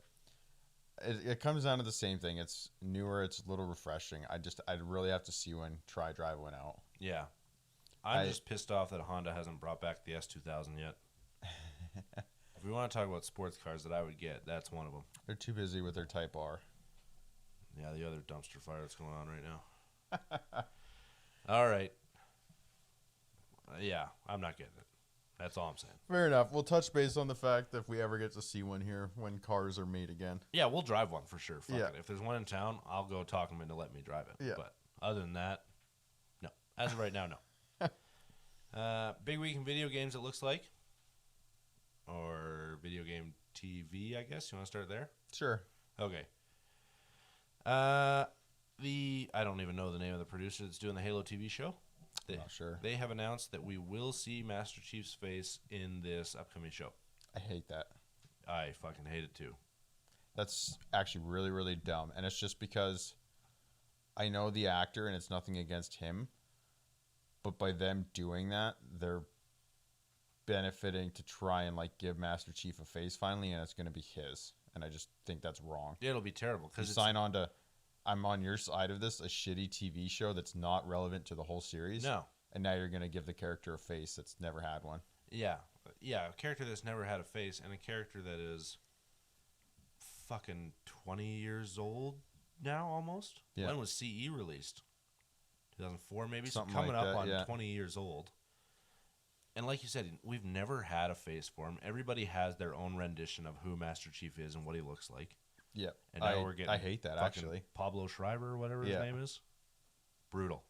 It comes down to the same thing. It's newer. It's a little refreshing. I'd really have to see one, try drive one out. Yeah. I'm just pissed off that Honda hasn't brought back the S2000 yet. If we want to talk about sports cars that I would get, that's one of them. They're too busy with their Type R. Yeah, the other dumpster fire that's going on right now. All right. Yeah, I'm not getting it. That's all I'm saying. Fair enough. We'll touch base on the fact that if we ever get to see one here when cars are made again. Yeah, we'll drive one for sure. Fuck Yeah. it. If there's one in town, I'll go talk them into letting me drive it. Yeah. But other than that, no. As of right now, no. Big week in video games, it looks like. Or video game TV, I guess. You want to start there? Sure. Okay. I don't even know the name of the producer that's doing the Halo TV show. Not sure. They have announced that we will see Master Chief's face in this upcoming show. I hate that. I fucking hate it too. That's actually really, really dumb. And it's just because I know the actor and it's nothing against him. But by them doing that, they're benefiting to try and like give Master Chief a face finally, and it's going to be his. And I just think that's wrong. It'll be terrible You because sign on to, I'm on your side of this, a shitty TV show that's not relevant to the whole series. no, And now you're going to give the character a face that's never had one. yeah, a character that's never had a face and a character that is fucking 20 years old now almost. Yeah. When was CE released? 2004 maybe. Something so coming like up that, on yeah. 20 years old. And like you said, we've never had a face for him. Everybody has their own rendition of who Master Chief is and what he looks like. Yep. And now we're getting I hate that, fucking actually. Pablo Schreiber or whatever his Yeah. name is. Brutal.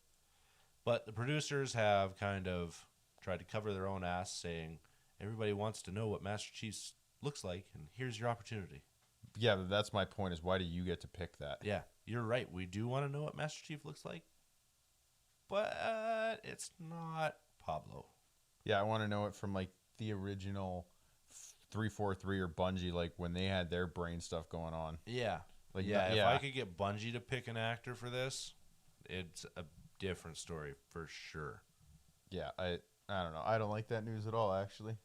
But the producers have kind of tried to cover their own ass, saying everybody wants to know what Master Chief looks like, and here's your opportunity. Yeah, but that's my point, is why do you get to pick that? Yeah, you're right. We do want to know what Master Chief looks like, but it's not Pablo. Yeah, I want to know it from like the original 343 or Bungie, like when they had their brain stuff going on. Yeah. Like yeah, that- if yeah. I could get Bungie to pick an actor for this, it's a different story for sure. Yeah, I don't know. I don't like that news at all, actually.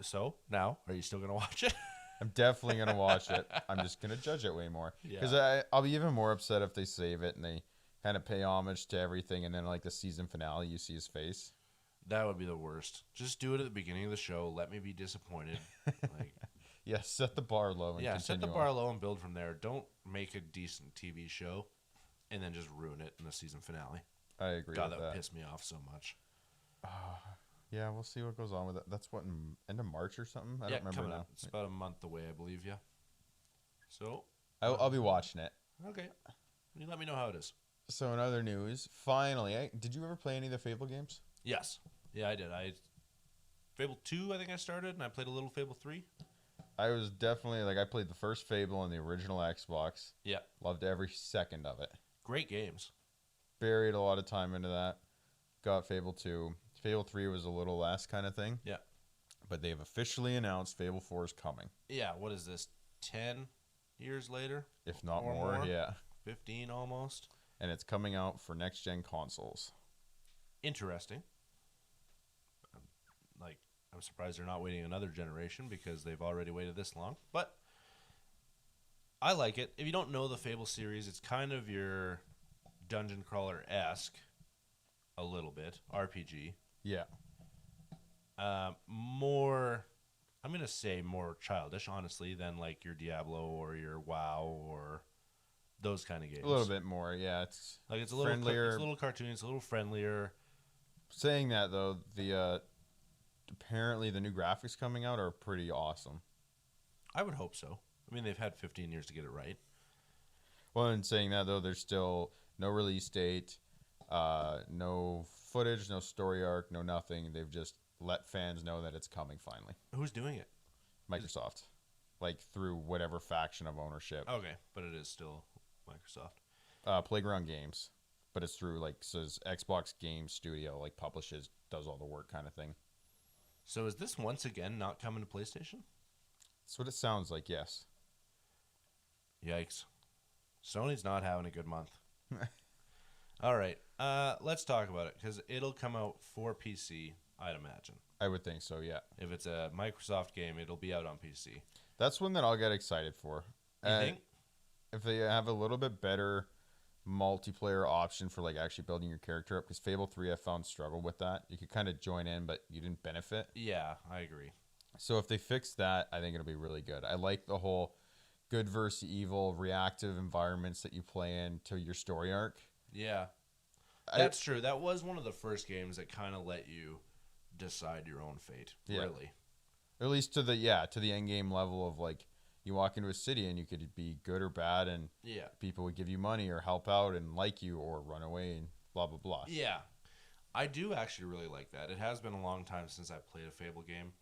So, now, are you still going to watch it? I'm definitely going to watch it. I'm just going to judge it way more. Because I'll be even more upset if they save it and they kind of pay homage to everything, and then like the season finale, you see his face. That would be the worst. Just do it at the beginning of the show. Let me be disappointed. Like, Yeah, set the bar low and yeah, set the continue bar on. low and build from there. Don't make a decent TV show and then just ruin it in the season finale. I agree God, with that would that. piss me off so much. Yeah, we'll see what goes on with it. That's what, end of March or something? I don't remember coming now. up. It's about a month away, I believe, yeah. So, I'll be watching it. okay. You let me know how it is. So in other news, finally, did you ever play any of the Fable games? Yes. Yeah, I did. Fable 2, I think I started, and I played a little Fable 3. I was definitely, like, I played the first Fable on the original Xbox. Yeah. Loved every second of it. Great games. Buried a lot of time into that. Got Fable 2. Fable 3 was a little less kind of thing. Yeah. But they've officially announced Fable 4 is coming. Yeah, what is this, 10 years later? If not Or more, more? yeah. 15 almost? And it's coming out for next-gen consoles. Interesting. I'm surprised they're not waiting another generation because they've already waited this long. But I like it. If you don't know the Fable series, it's kind of your dungeon crawler-esque, a little bit, RPG. Yeah. More, I'm going to say more childish, honestly, than like your Diablo or your WoW or those kind of games. A little bit more, yeah. It's Like it's a little friendlier. it's a little cartoony, it's a little friendlier. Saying that, though, the apparently the new graphics coming out are pretty awesome. I would hope so. I mean, they've had 15 years to get it right. Well, in saying that, though, there's still no release date, no footage, no story arc, no nothing. They've just let fans know that it's coming finally. Who's doing it? Microsoft. Like, through whatever faction of ownership. Okay, but it is still Microsoft. Playground Games. But it's through, like, says Xbox Game Studio, like, publishes, does all the work kind of thing. So is this once again not coming to PlayStation? That's what it sounds like, yes. Yikes. Sony's not having a good month. All right, let's talk about it, because it'll come out for PC, I'd imagine. I would think so, yeah. If it's a Microsoft game, it'll be out on PC. That's one that I'll get excited for. You think? If they have a little bit better multiplayer option for like actually building your character up, because Fable 3 I found struggled with that. You could kind of join in, but you didn't benefit. Yeah, I agree. So if they fix that, I think it'll be really good. I like the whole good versus evil reactive environments that you play in to your story arc. Yeah, that's true. That was one of the first games that kind of let you decide your own fate, really. Or at least to the end game level of like, you walk into a city and you could be good or bad, and people would give you money or help out and like you, or run away and blah, blah, blah. Yeah. I do actually really like that. It has been a long time since I've played a Fable game.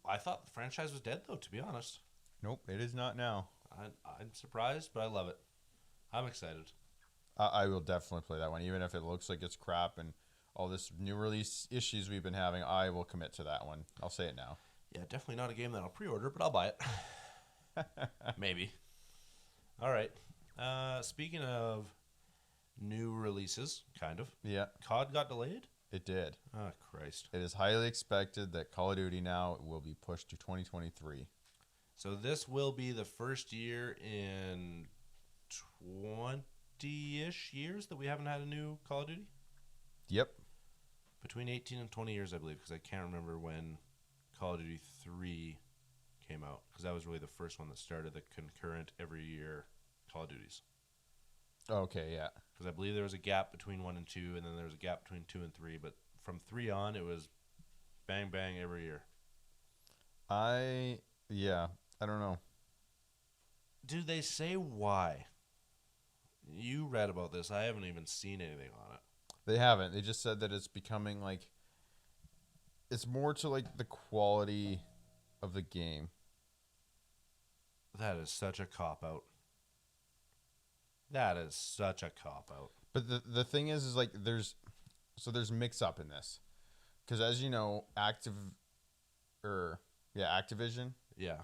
I thought the franchise was dead, though, to be honest. Nope, it is not now. I'm surprised, but I love it. I'm excited. I will definitely play that one, even if it looks like it's crap and all this new release issues we've been having. I will commit to that one. I'll say it now. Yeah, definitely not a game that I'll pre-order, but I'll buy it. Maybe. All right. Speaking of new releases, kind of. Yeah. COD got delayed? It did. Oh, Christ. It is highly expected that Call of Duty now will be pushed to 2023. So this will be the first year in 20-ish years that we haven't had a new Call of Duty? Yep. Between 18 and 20 years, I believe, because I can't remember when Call of Duty 3 came out, because that was really the first one that started the concurrent every year Call of Duties. Okay, yeah. Because I believe there was a gap between 1 and 2, and then there was a gap between 2 and 3, but from 3 on, it was bang, bang every year. I don't know. Do they say why? You read about this. I haven't even seen anything on it. They haven't. They just said that it's becoming like, it's more to like the quality of the game. That is such a cop-out. That is such a cop-out. But the thing is like there's mix-up in this. Because as you know, Activision. Yeah.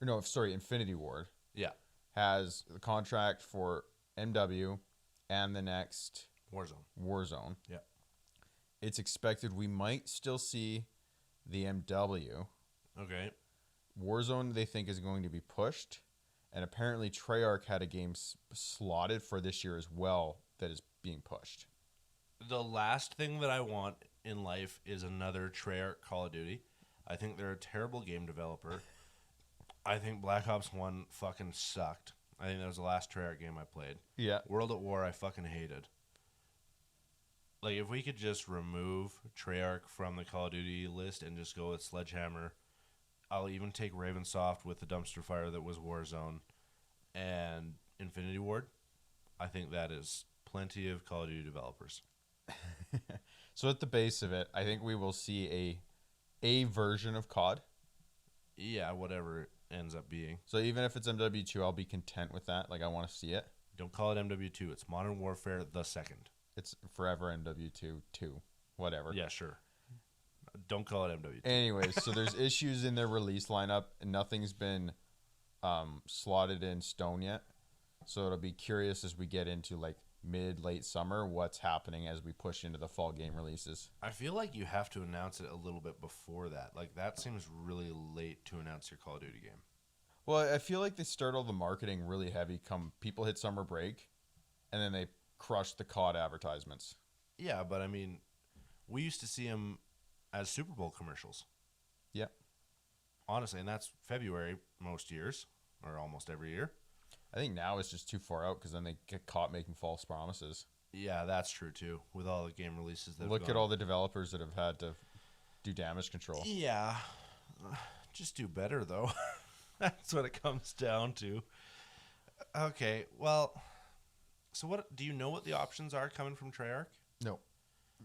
Or no, sorry, Infinity Ward. Yeah. Has the contract for MW and the next Warzone. Yeah. It's expected we might still see the MW. Okay. Warzone, they think, is going to be pushed. And apparently Treyarch had a game slotted for this year as well that is being pushed. The last thing that I want in life is another Treyarch Call of Duty. I think they're a terrible game developer. I think Black Ops 1 fucking sucked. I think that was the last Treyarch game I played. Yeah. World at War I fucking hated. Like, if we could just remove Treyarch from the Call of Duty list and just go with Sledgehammer, I'll even take Ravensoft with the dumpster fire that was Warzone and Infinity Ward. I think that is plenty of Call of Duty developers. So at the base of it, I think we will see a version of COD. Yeah, whatever it ends up being. So even if it's MW2, I'll be content with that. Like, I want to see it. Don't call it MW2. It's Modern Warfare the Second. It's forever MW2 2. Whatever. Yeah, sure. Don't call it MW2. Anyways, so there's issues in their release lineup, and nothing's been slotted in stone yet. So it'll be curious as we get into like late summer what's happening as we push into the fall game releases. I feel like you have to announce it a little bit before that. Like, that seems really late to announce your Call of Duty game. Well, I feel like they start all the marketing really heavy come people hit summer break, and then they crush the COD advertisements. Yeah, but I mean, we used to see them as Super Bowl commercials. Yeah. Honestly, and that's February most years, or almost every year. I think now it's just too far out because then they get caught making false promises. Yeah, that's true too. With all the game releases that look at all the developers that have had to do damage control. Yeah, just do better though. That's what it comes down to. Okay, well, so what do you know what the options are coming from Treyarch? No,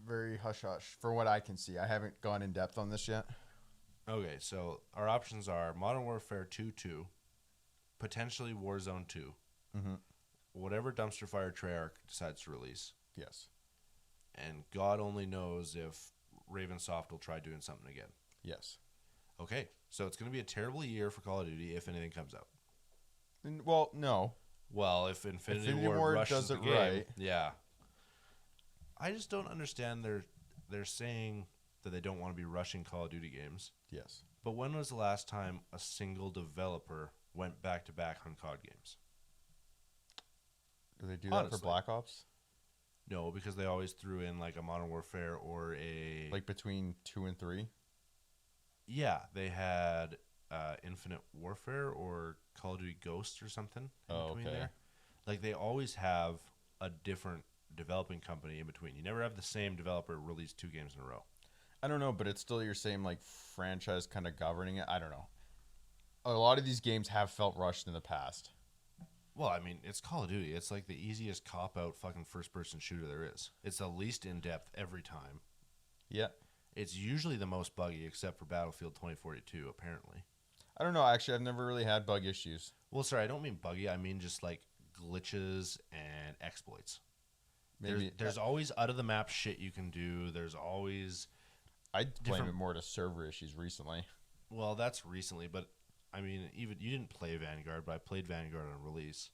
very hush hush for what I can see. I haven't gone in depth on this yet. Okay, so our options are Modern Warfare 2, potentially Warzone 2. Mm-hmm. Whatever dumpster fire Treyarch decides to release. Yes. And God only knows if Ravensoft will try doing something again. Yes. Okay, so it's going to be a terrible year for Call of Duty if anything comes out. Well, no. Well, if Infinity Ward rushes does it the game, right. Yeah. I just don't understand. They're saying that they don't want to be rushing Call of Duty games. Yes. But when was the last time a single developer went back to back on COD games? Do they do that for Black Ops? No, because they always threw in like a Modern Warfare or a like between 2 and 3. Yeah, they had Infinite Warfare or Call of Duty Ghosts or something in between there. Like they always have a different developing company in between. You never have the same developer release 2 games in a row. I don't know, but it's still your same like franchise kind of governing it. I don't know. A lot of these games have felt rushed in the past. Well, I mean, it's Call of Duty. It's like the easiest cop-out fucking first-person shooter there is. It's the least in-depth every time. Yeah. It's usually the most buggy, except for Battlefield 2042, apparently. I don't know. Actually, I've never really had bug issues. Well, sorry, I don't mean buggy. I mean just like glitches and exploits. Maybe there's always out-of-the-map shit you can do. There's always... I'd blame it more to server issues recently. Well, that's recently, but I mean, even you didn't play Vanguard, but I played Vanguard on release,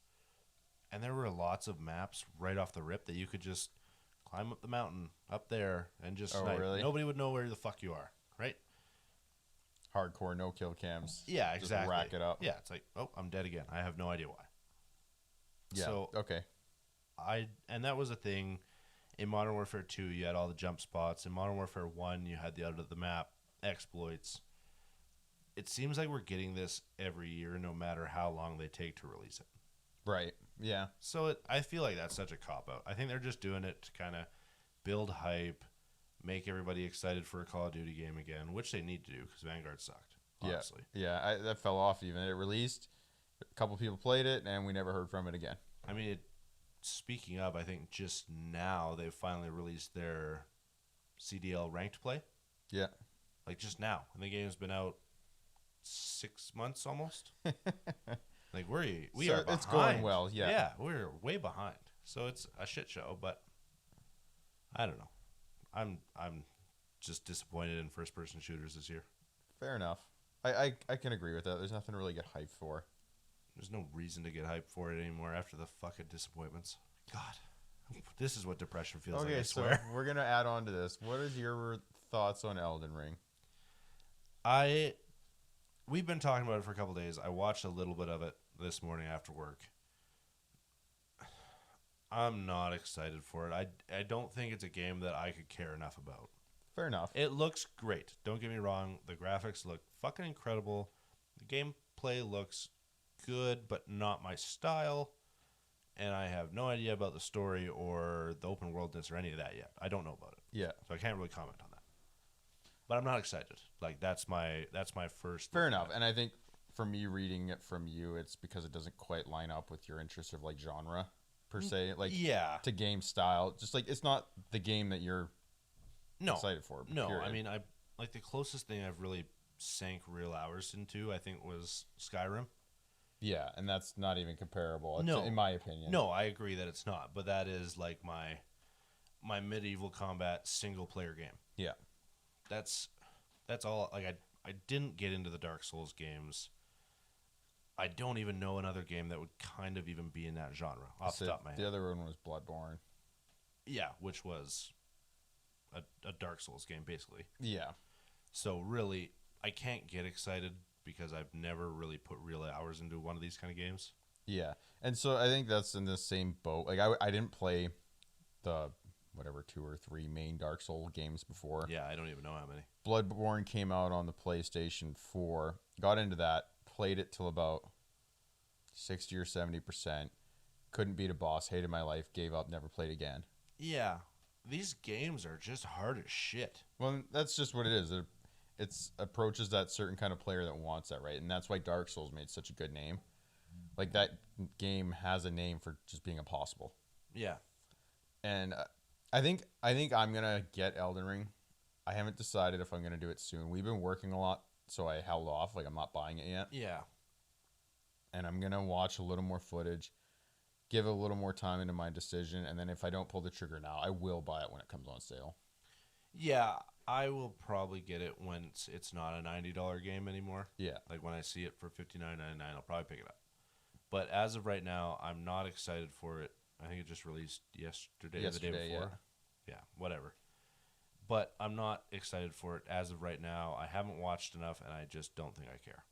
and there were lots of maps right off the rip that you could just climb up the mountain up there and just Oh, snipe. really? Nobody would know where the fuck you are, right? Hardcore no kill cams. Yeah, Just exactly. rack it up. Yeah, it's like, oh, I'm dead again. I have no idea why. Yeah. So okay. and that was a thing in Modern Warfare 2. You had all the jump spots. In Modern Warfare 1, you had the out of the map exploits. It seems like we're getting this every year, no matter how long they take to release it. Right. Yeah. So I feel like that's such a cop out. I think they're just doing it to kind of build hype, make everybody excited for a Call of Duty game again, which they need to do because Vanguard sucked. Honestly. Yeah. That fell off. Even it released, a couple people played it, and we never heard from it again. I mean, speaking of, I think just now they've finally released their CDL ranked play. Yeah. Like just now, and the game's been out 6 months almost. Like we So are behind. it's going well, yeah. Yeah, we're way behind. So it's a shit show, but I don't know. I'm just disappointed in first person shooters this year. Fair enough. I can agree with that. There's nothing to really get hyped for. There's no reason to get hyped for it anymore after the fucking disappointments. God, this is what depression feels like. I swear. So we're gonna add on to this. What is your thoughts on Elden Ring? We've been talking about it for a couple days. I watched a little bit of it this morning after work. I'm not excited for it. I don't think it's a game that I could care enough about. Fair enough. It looks great. Don't get me wrong. The graphics look fucking incredible. The gameplay looks good, but not my style. And I have no idea about the story or the open worldness or any of that yet. I don't know about it. Yeah. So I can't really comment on that. But I'm not excited. Like that's my first. Fair enough. And I think for me reading it from you, it's because it doesn't quite line up with your interest of like genre per se, like yeah, to game style. Just like it's not the game that you're no excited for. No, period. I mean I like the closest thing I've really sank real hours into I think was Skyrim. Yeah, and that's not even comparable. No, in my opinion. No, I agree that it's not, but that is like my medieval combat single player game. Yeah. That's all. Like I didn't get into the Dark Souls games. I don't even know another game that would kind of even be in that genre off the top of my head. The other one was Bloodborne. Yeah, which was a Dark Souls game basically. Yeah. So really, I can't get excited because I've never really put real hours into one of these kind of games. Yeah, and so I think that's in the same boat. Like I didn't play the whatever 2 or 3 main Dark Souls games before. Yeah, I don't even know how many. Bloodborne came out on the PlayStation 4. Got into that, played it till about 60 or 70%. Couldn't beat a boss, hated my life, gave up, never played again. Yeah, these games are just hard as shit. Well, that's just what it is. It's approaches that certain kind of player that wants that, right? And that's why Dark Souls made such a good name. Like that game has a name for just being impossible. Yeah. And I think I'm gonna get Elden Ring. I haven't decided if I'm gonna do it soon. We've been working a lot, so I held off. Like I'm not buying it yet. Yeah. And I'm gonna watch a little more footage, give a little more time into my decision, and then if I don't pull the trigger now, I will buy it when it comes on sale. Yeah, I will probably get it when it's not a $90 game anymore. Yeah. Like when I see it for $59.99, I'll probably pick it up. But as of right now, I'm not excited for it. I think it just released yesterday or the day before. Yeah, whatever. But I'm not excited for it as of right now. I haven't watched enough, and I just don't think I care.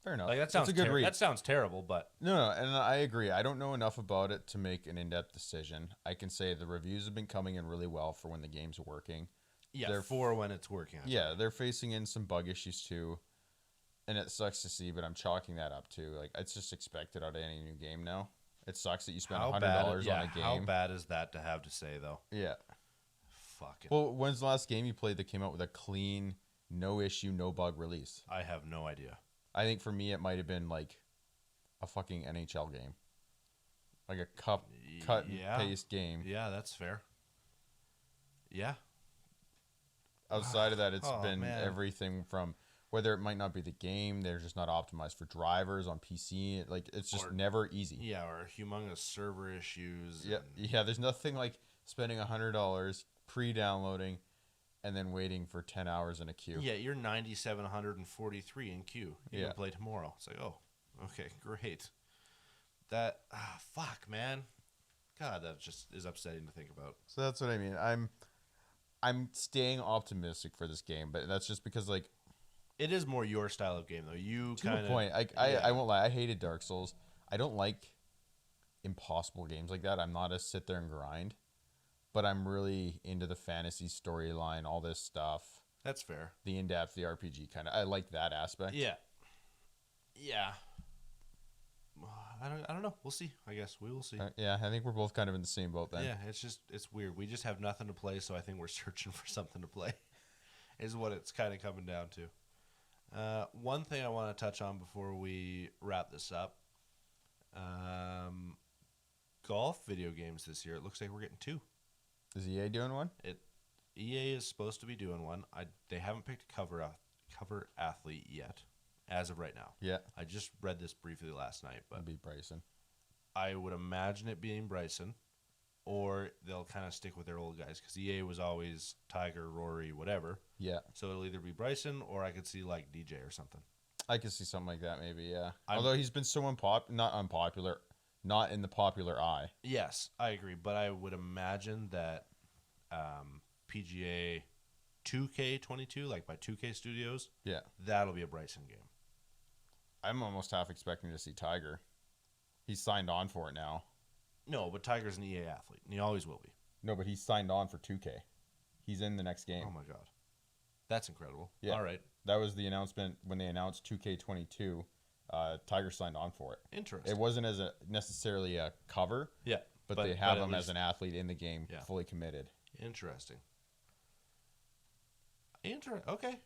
Fair enough. Like that sounds a good read. That sounds terrible, but No, and I agree. I don't know enough about it to make an in-depth decision. I can say the reviews have been coming in really well for when the game's working. yeah, They're for when it's working. Yeah, they're facing in some bug issues too, and it sucks to see. But I'm chalking that up to like it's just expected out of any new game now. It sucks that you spend $100 on a game. How bad is that to have to say though? Yeah. Fucking. Well, when's the last game you played that came out with a clean, no issue, no bug release? I have no idea. I think for me it might have been like a fucking NHL game, like a cut and paste game. Yeah, that's fair. Yeah. Outside of that, it's Oh, been man. everything from whether it might not be the game, they're just not optimized for drivers on PC. Like it's just Or- never easy. Yeah, or humongous server issues. Yeah, and- yeah. There's nothing like spending $100 pre-downloading and then waiting for 10 hours in a queue. Yeah, you're 9,743 in queue. You Yeah. can play tomorrow. It's like, oh, okay, great. Fuck, man. God, that just is upsetting to think about. So that's what I mean. I'm staying optimistic for this game, but that's just because like It is more your style of game, though. You to kind a of point. I won't lie. I hated Dark Souls. I don't like impossible games like that. I'm not a sit there and grind, but I'm really into the fantasy storyline, all this stuff. That's fair. The in-depth, the RPG kind of. I like that aspect. Yeah. Yeah. I don't know. We'll see. I guess we will see. Yeah, I think we're both kind of in the same boat then. Yeah, it's weird. We just have nothing to play, so I think we're searching for something to play. Is what it's kind of coming down to. One thing I want to touch on before we wrap this up. Golf video games this year. It looks like we're getting 2. Is EA doing one? EA is supposed to be doing one. They haven't picked a cover athlete yet, as of right now. Yeah. I just read this briefly last night, but It'd be Bryson. I would imagine it being Bryson, or they'll kind of stick with their old guys because EA was always Tiger, Rory, whatever. Yeah. So it'll either be Bryson or I could see like DJ or something. I could see something like that maybe, yeah. Although he's been so not unpopular, not in the popular eye. Yes, I agree, but I would imagine that PGA 2K22, like by 2K Studios, Yeah. that'll be a Bryson game. I'm almost half expecting to see Tiger. He's signed on for it now. No, but Tiger's an EA athlete, and he always will be. No, but he's signed on for 2K. He's in the next game. Oh my god, that's incredible. Yeah. All right, That was the announcement when they announced 2K22. Tiger signed on for it. interesting. It wasn't as necessarily a cover, Yeah, but they have him at as an athlete in the game, Yeah. fully committed. Interesting. Okay.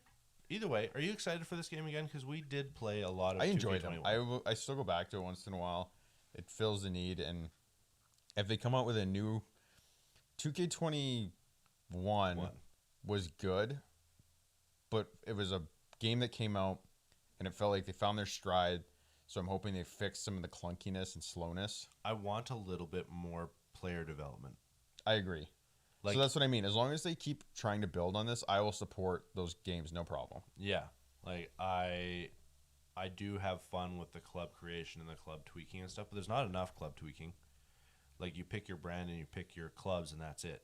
Either way, are you excited for this game again? Because we did play a lot of. I enjoyed 2K21. them. I still go back to it once in a while. It fills the need, and if they come out with a new 2K21 was good, but it was a game that came out, and it felt like they found their stride. So I'm hoping they fix some of the clunkiness and slowness. I want a little bit more player development. I agree. Like, So that's what I mean. As long as they keep trying to build on this, I will support those games, no problem. yeah, like I do have fun with the club creation and the club tweaking and stuff, but there's not enough club tweaking. Like you pick your brand and you pick your clubs, and that's it.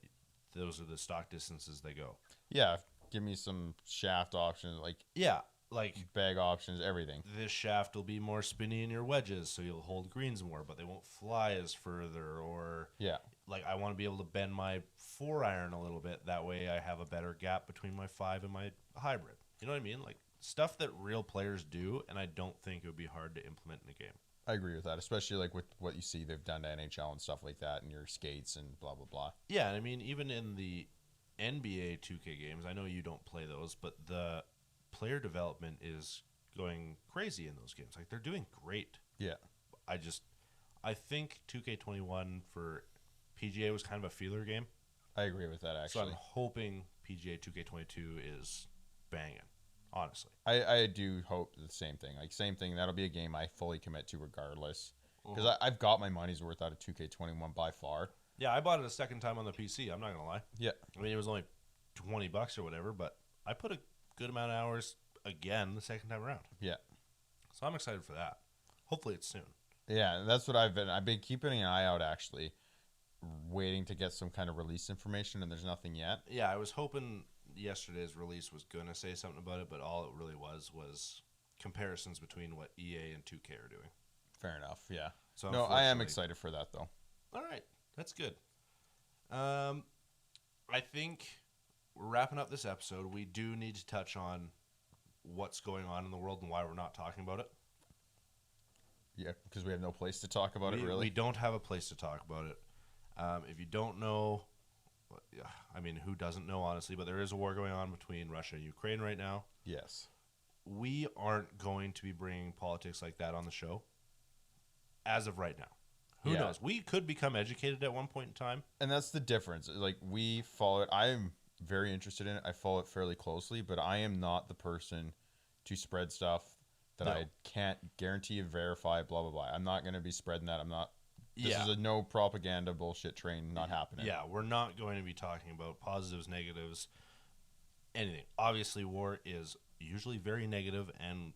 Those are the stock distances they go. Yeah, give me some shaft options, like Yeah, like bag options, everything. this shaft will be more spinny in your wedges, so you'll hold greens more, but they won't fly as further. Or Yeah. like I want to be able to bend my 4-iron a little bit. That way I have a better gap between my 5 and my hybrid. You know what I mean? Like stuff that real players do, and I don't think it would be hard to implement in a game. I agree with that, especially like with what you see they've done to NHL and stuff like that, and your skates and blah blah blah. Yeah, and I mean even in the NBA 2K games, I know you don't play those, but the player development is going crazy in those games. Like they're doing great. Yeah, I think 2K21 for PGA was kind of a feeler game. I agree with that So I'm actually. hoping PGA 2K22 is banging, honestly. I do hope the same thing. Like same thing. That'll be a game I fully commit to regardless, because I've got my money's worth out of 2K21 by far. Yeah, I bought it a second time on the PC. I'm not going to lie. Yeah, I mean, it was only $20 or whatever, but I put a good amount of hours again the second time around. yeah, So I'm excited for that. Hopefully it's soon. yeah. That's what I've been keeping an eye out actually, waiting to get some kind of release information, and there's nothing yet. Yeah, I was hoping yesterday's release was going to say something about it, but all it really was comparisons between what EA and 2K are doing. Fair enough. Yeah. So No, I am unfortunately- excited for that though. All right, that's good. I think we're wrapping up this episode. We do need to touch on what's going on in the world and why we're not talking about it. Yeah, because we have no place to talk about it really. We don't have a place to talk about it. If you don't know, I mean, who doesn't know, honestly, but there is a war going on between Russia and Ukraine right now. Yes. We aren't going to be bringing politics like that on the show as of right now. Who Yeah. knows? We could become educated at one point in time. And that's the difference. Like we follow it. I am very interested in it. I follow it fairly closely, but I am not the person to spread stuff that No. I can't guarantee, verify, blah blah blah. I'm not going to be spreading that. I'm not. This Yeah. is a no propaganda bullshit train. Not happening. Yeah, we're not going to be talking about positives, negatives, anything. Obviously, war is usually very negative, and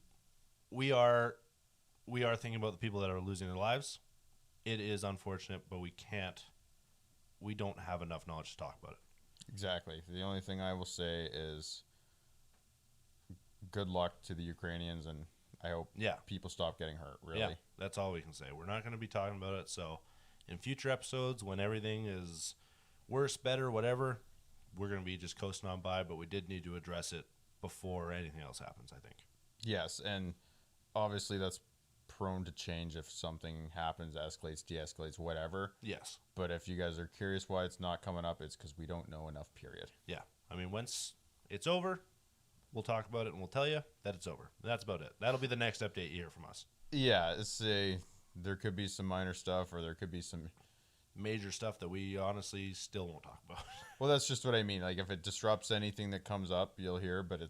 we are thinking about the people that are losing their lives. It is unfortunate, but we can't we don't have enough knowledge to talk about it. Exactly. The only thing I will say is good luck to the Ukrainians, and I hope people stop getting hurt, really. Yeah, that's all we can say. We're not going to be talking about it, so in future episodes, when everything is worse, better, whatever, we're going to be just coasting on by, but we did need to address it before anything else happens, I think. Yes, and obviously that's prone to change if something happens, escalates, de-escalates, whatever. Yes. But if you guys are curious why it's not coming up, it's because we don't know enough, period. Yeah. I mean, once it's over, we'll talk about it and we'll tell you that it's over. That's about it. That'll be the next update you hear from us. Yeah, there could be some minor stuff, or there could be some major stuff that we honestly still won't talk about. Well, that's just what I mean. Like, if it disrupts anything that comes up, you'll hear, but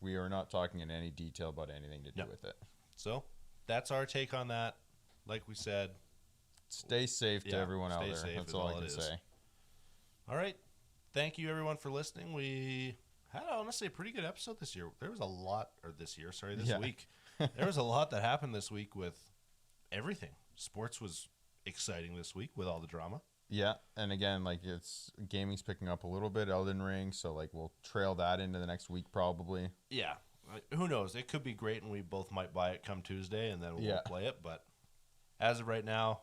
we are not talking in any detail about anything to do with it. So that's our take on that. Like we said, stay safe to everyone out there. That's all I can say. All right. Thank you, everyone, for listening. We had, honestly, a pretty good episode this year. There was a lot, this week. There was a lot that happened this week with everything. Sports was exciting this week with all the drama. Yeah, and again, like, gaming's picking up a little bit, Elden Ring, so like we'll trail that into the next week probably. Yeah, who knows? It could be great, and we both might buy it come Tuesday, and then we'll play it. But as of right now,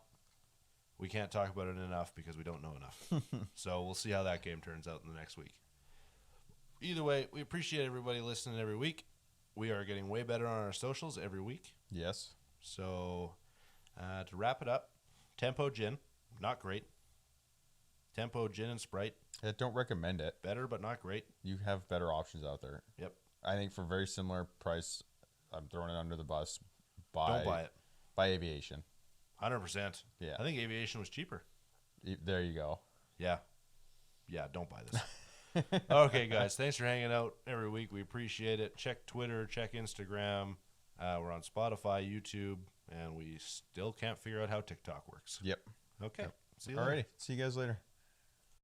we can't talk about it enough because we don't know enough. So we'll see how that game turns out in the next week. Either way, we appreciate everybody listening every week. We are getting way better on our socials every week. Yes. So to wrap it up, Tempo Gin, not great. Tempo Gin and Sprite. I don't recommend it. Better, but not great. You have better options out there. Yep. I think for very similar price, I'm throwing it under the bus. Don't buy it. Buy Aviation. 100%. Yeah. I think Aviation was cheaper. There you go. Yeah. Yeah, don't buy this. Okay, guys. Thanks for hanging out every week. We appreciate it. Check Twitter. Check Instagram. We're on Spotify, YouTube, and we still can't figure out how TikTok works. Yep. Okay. Yep. See you later. Alrighty. See you guys later.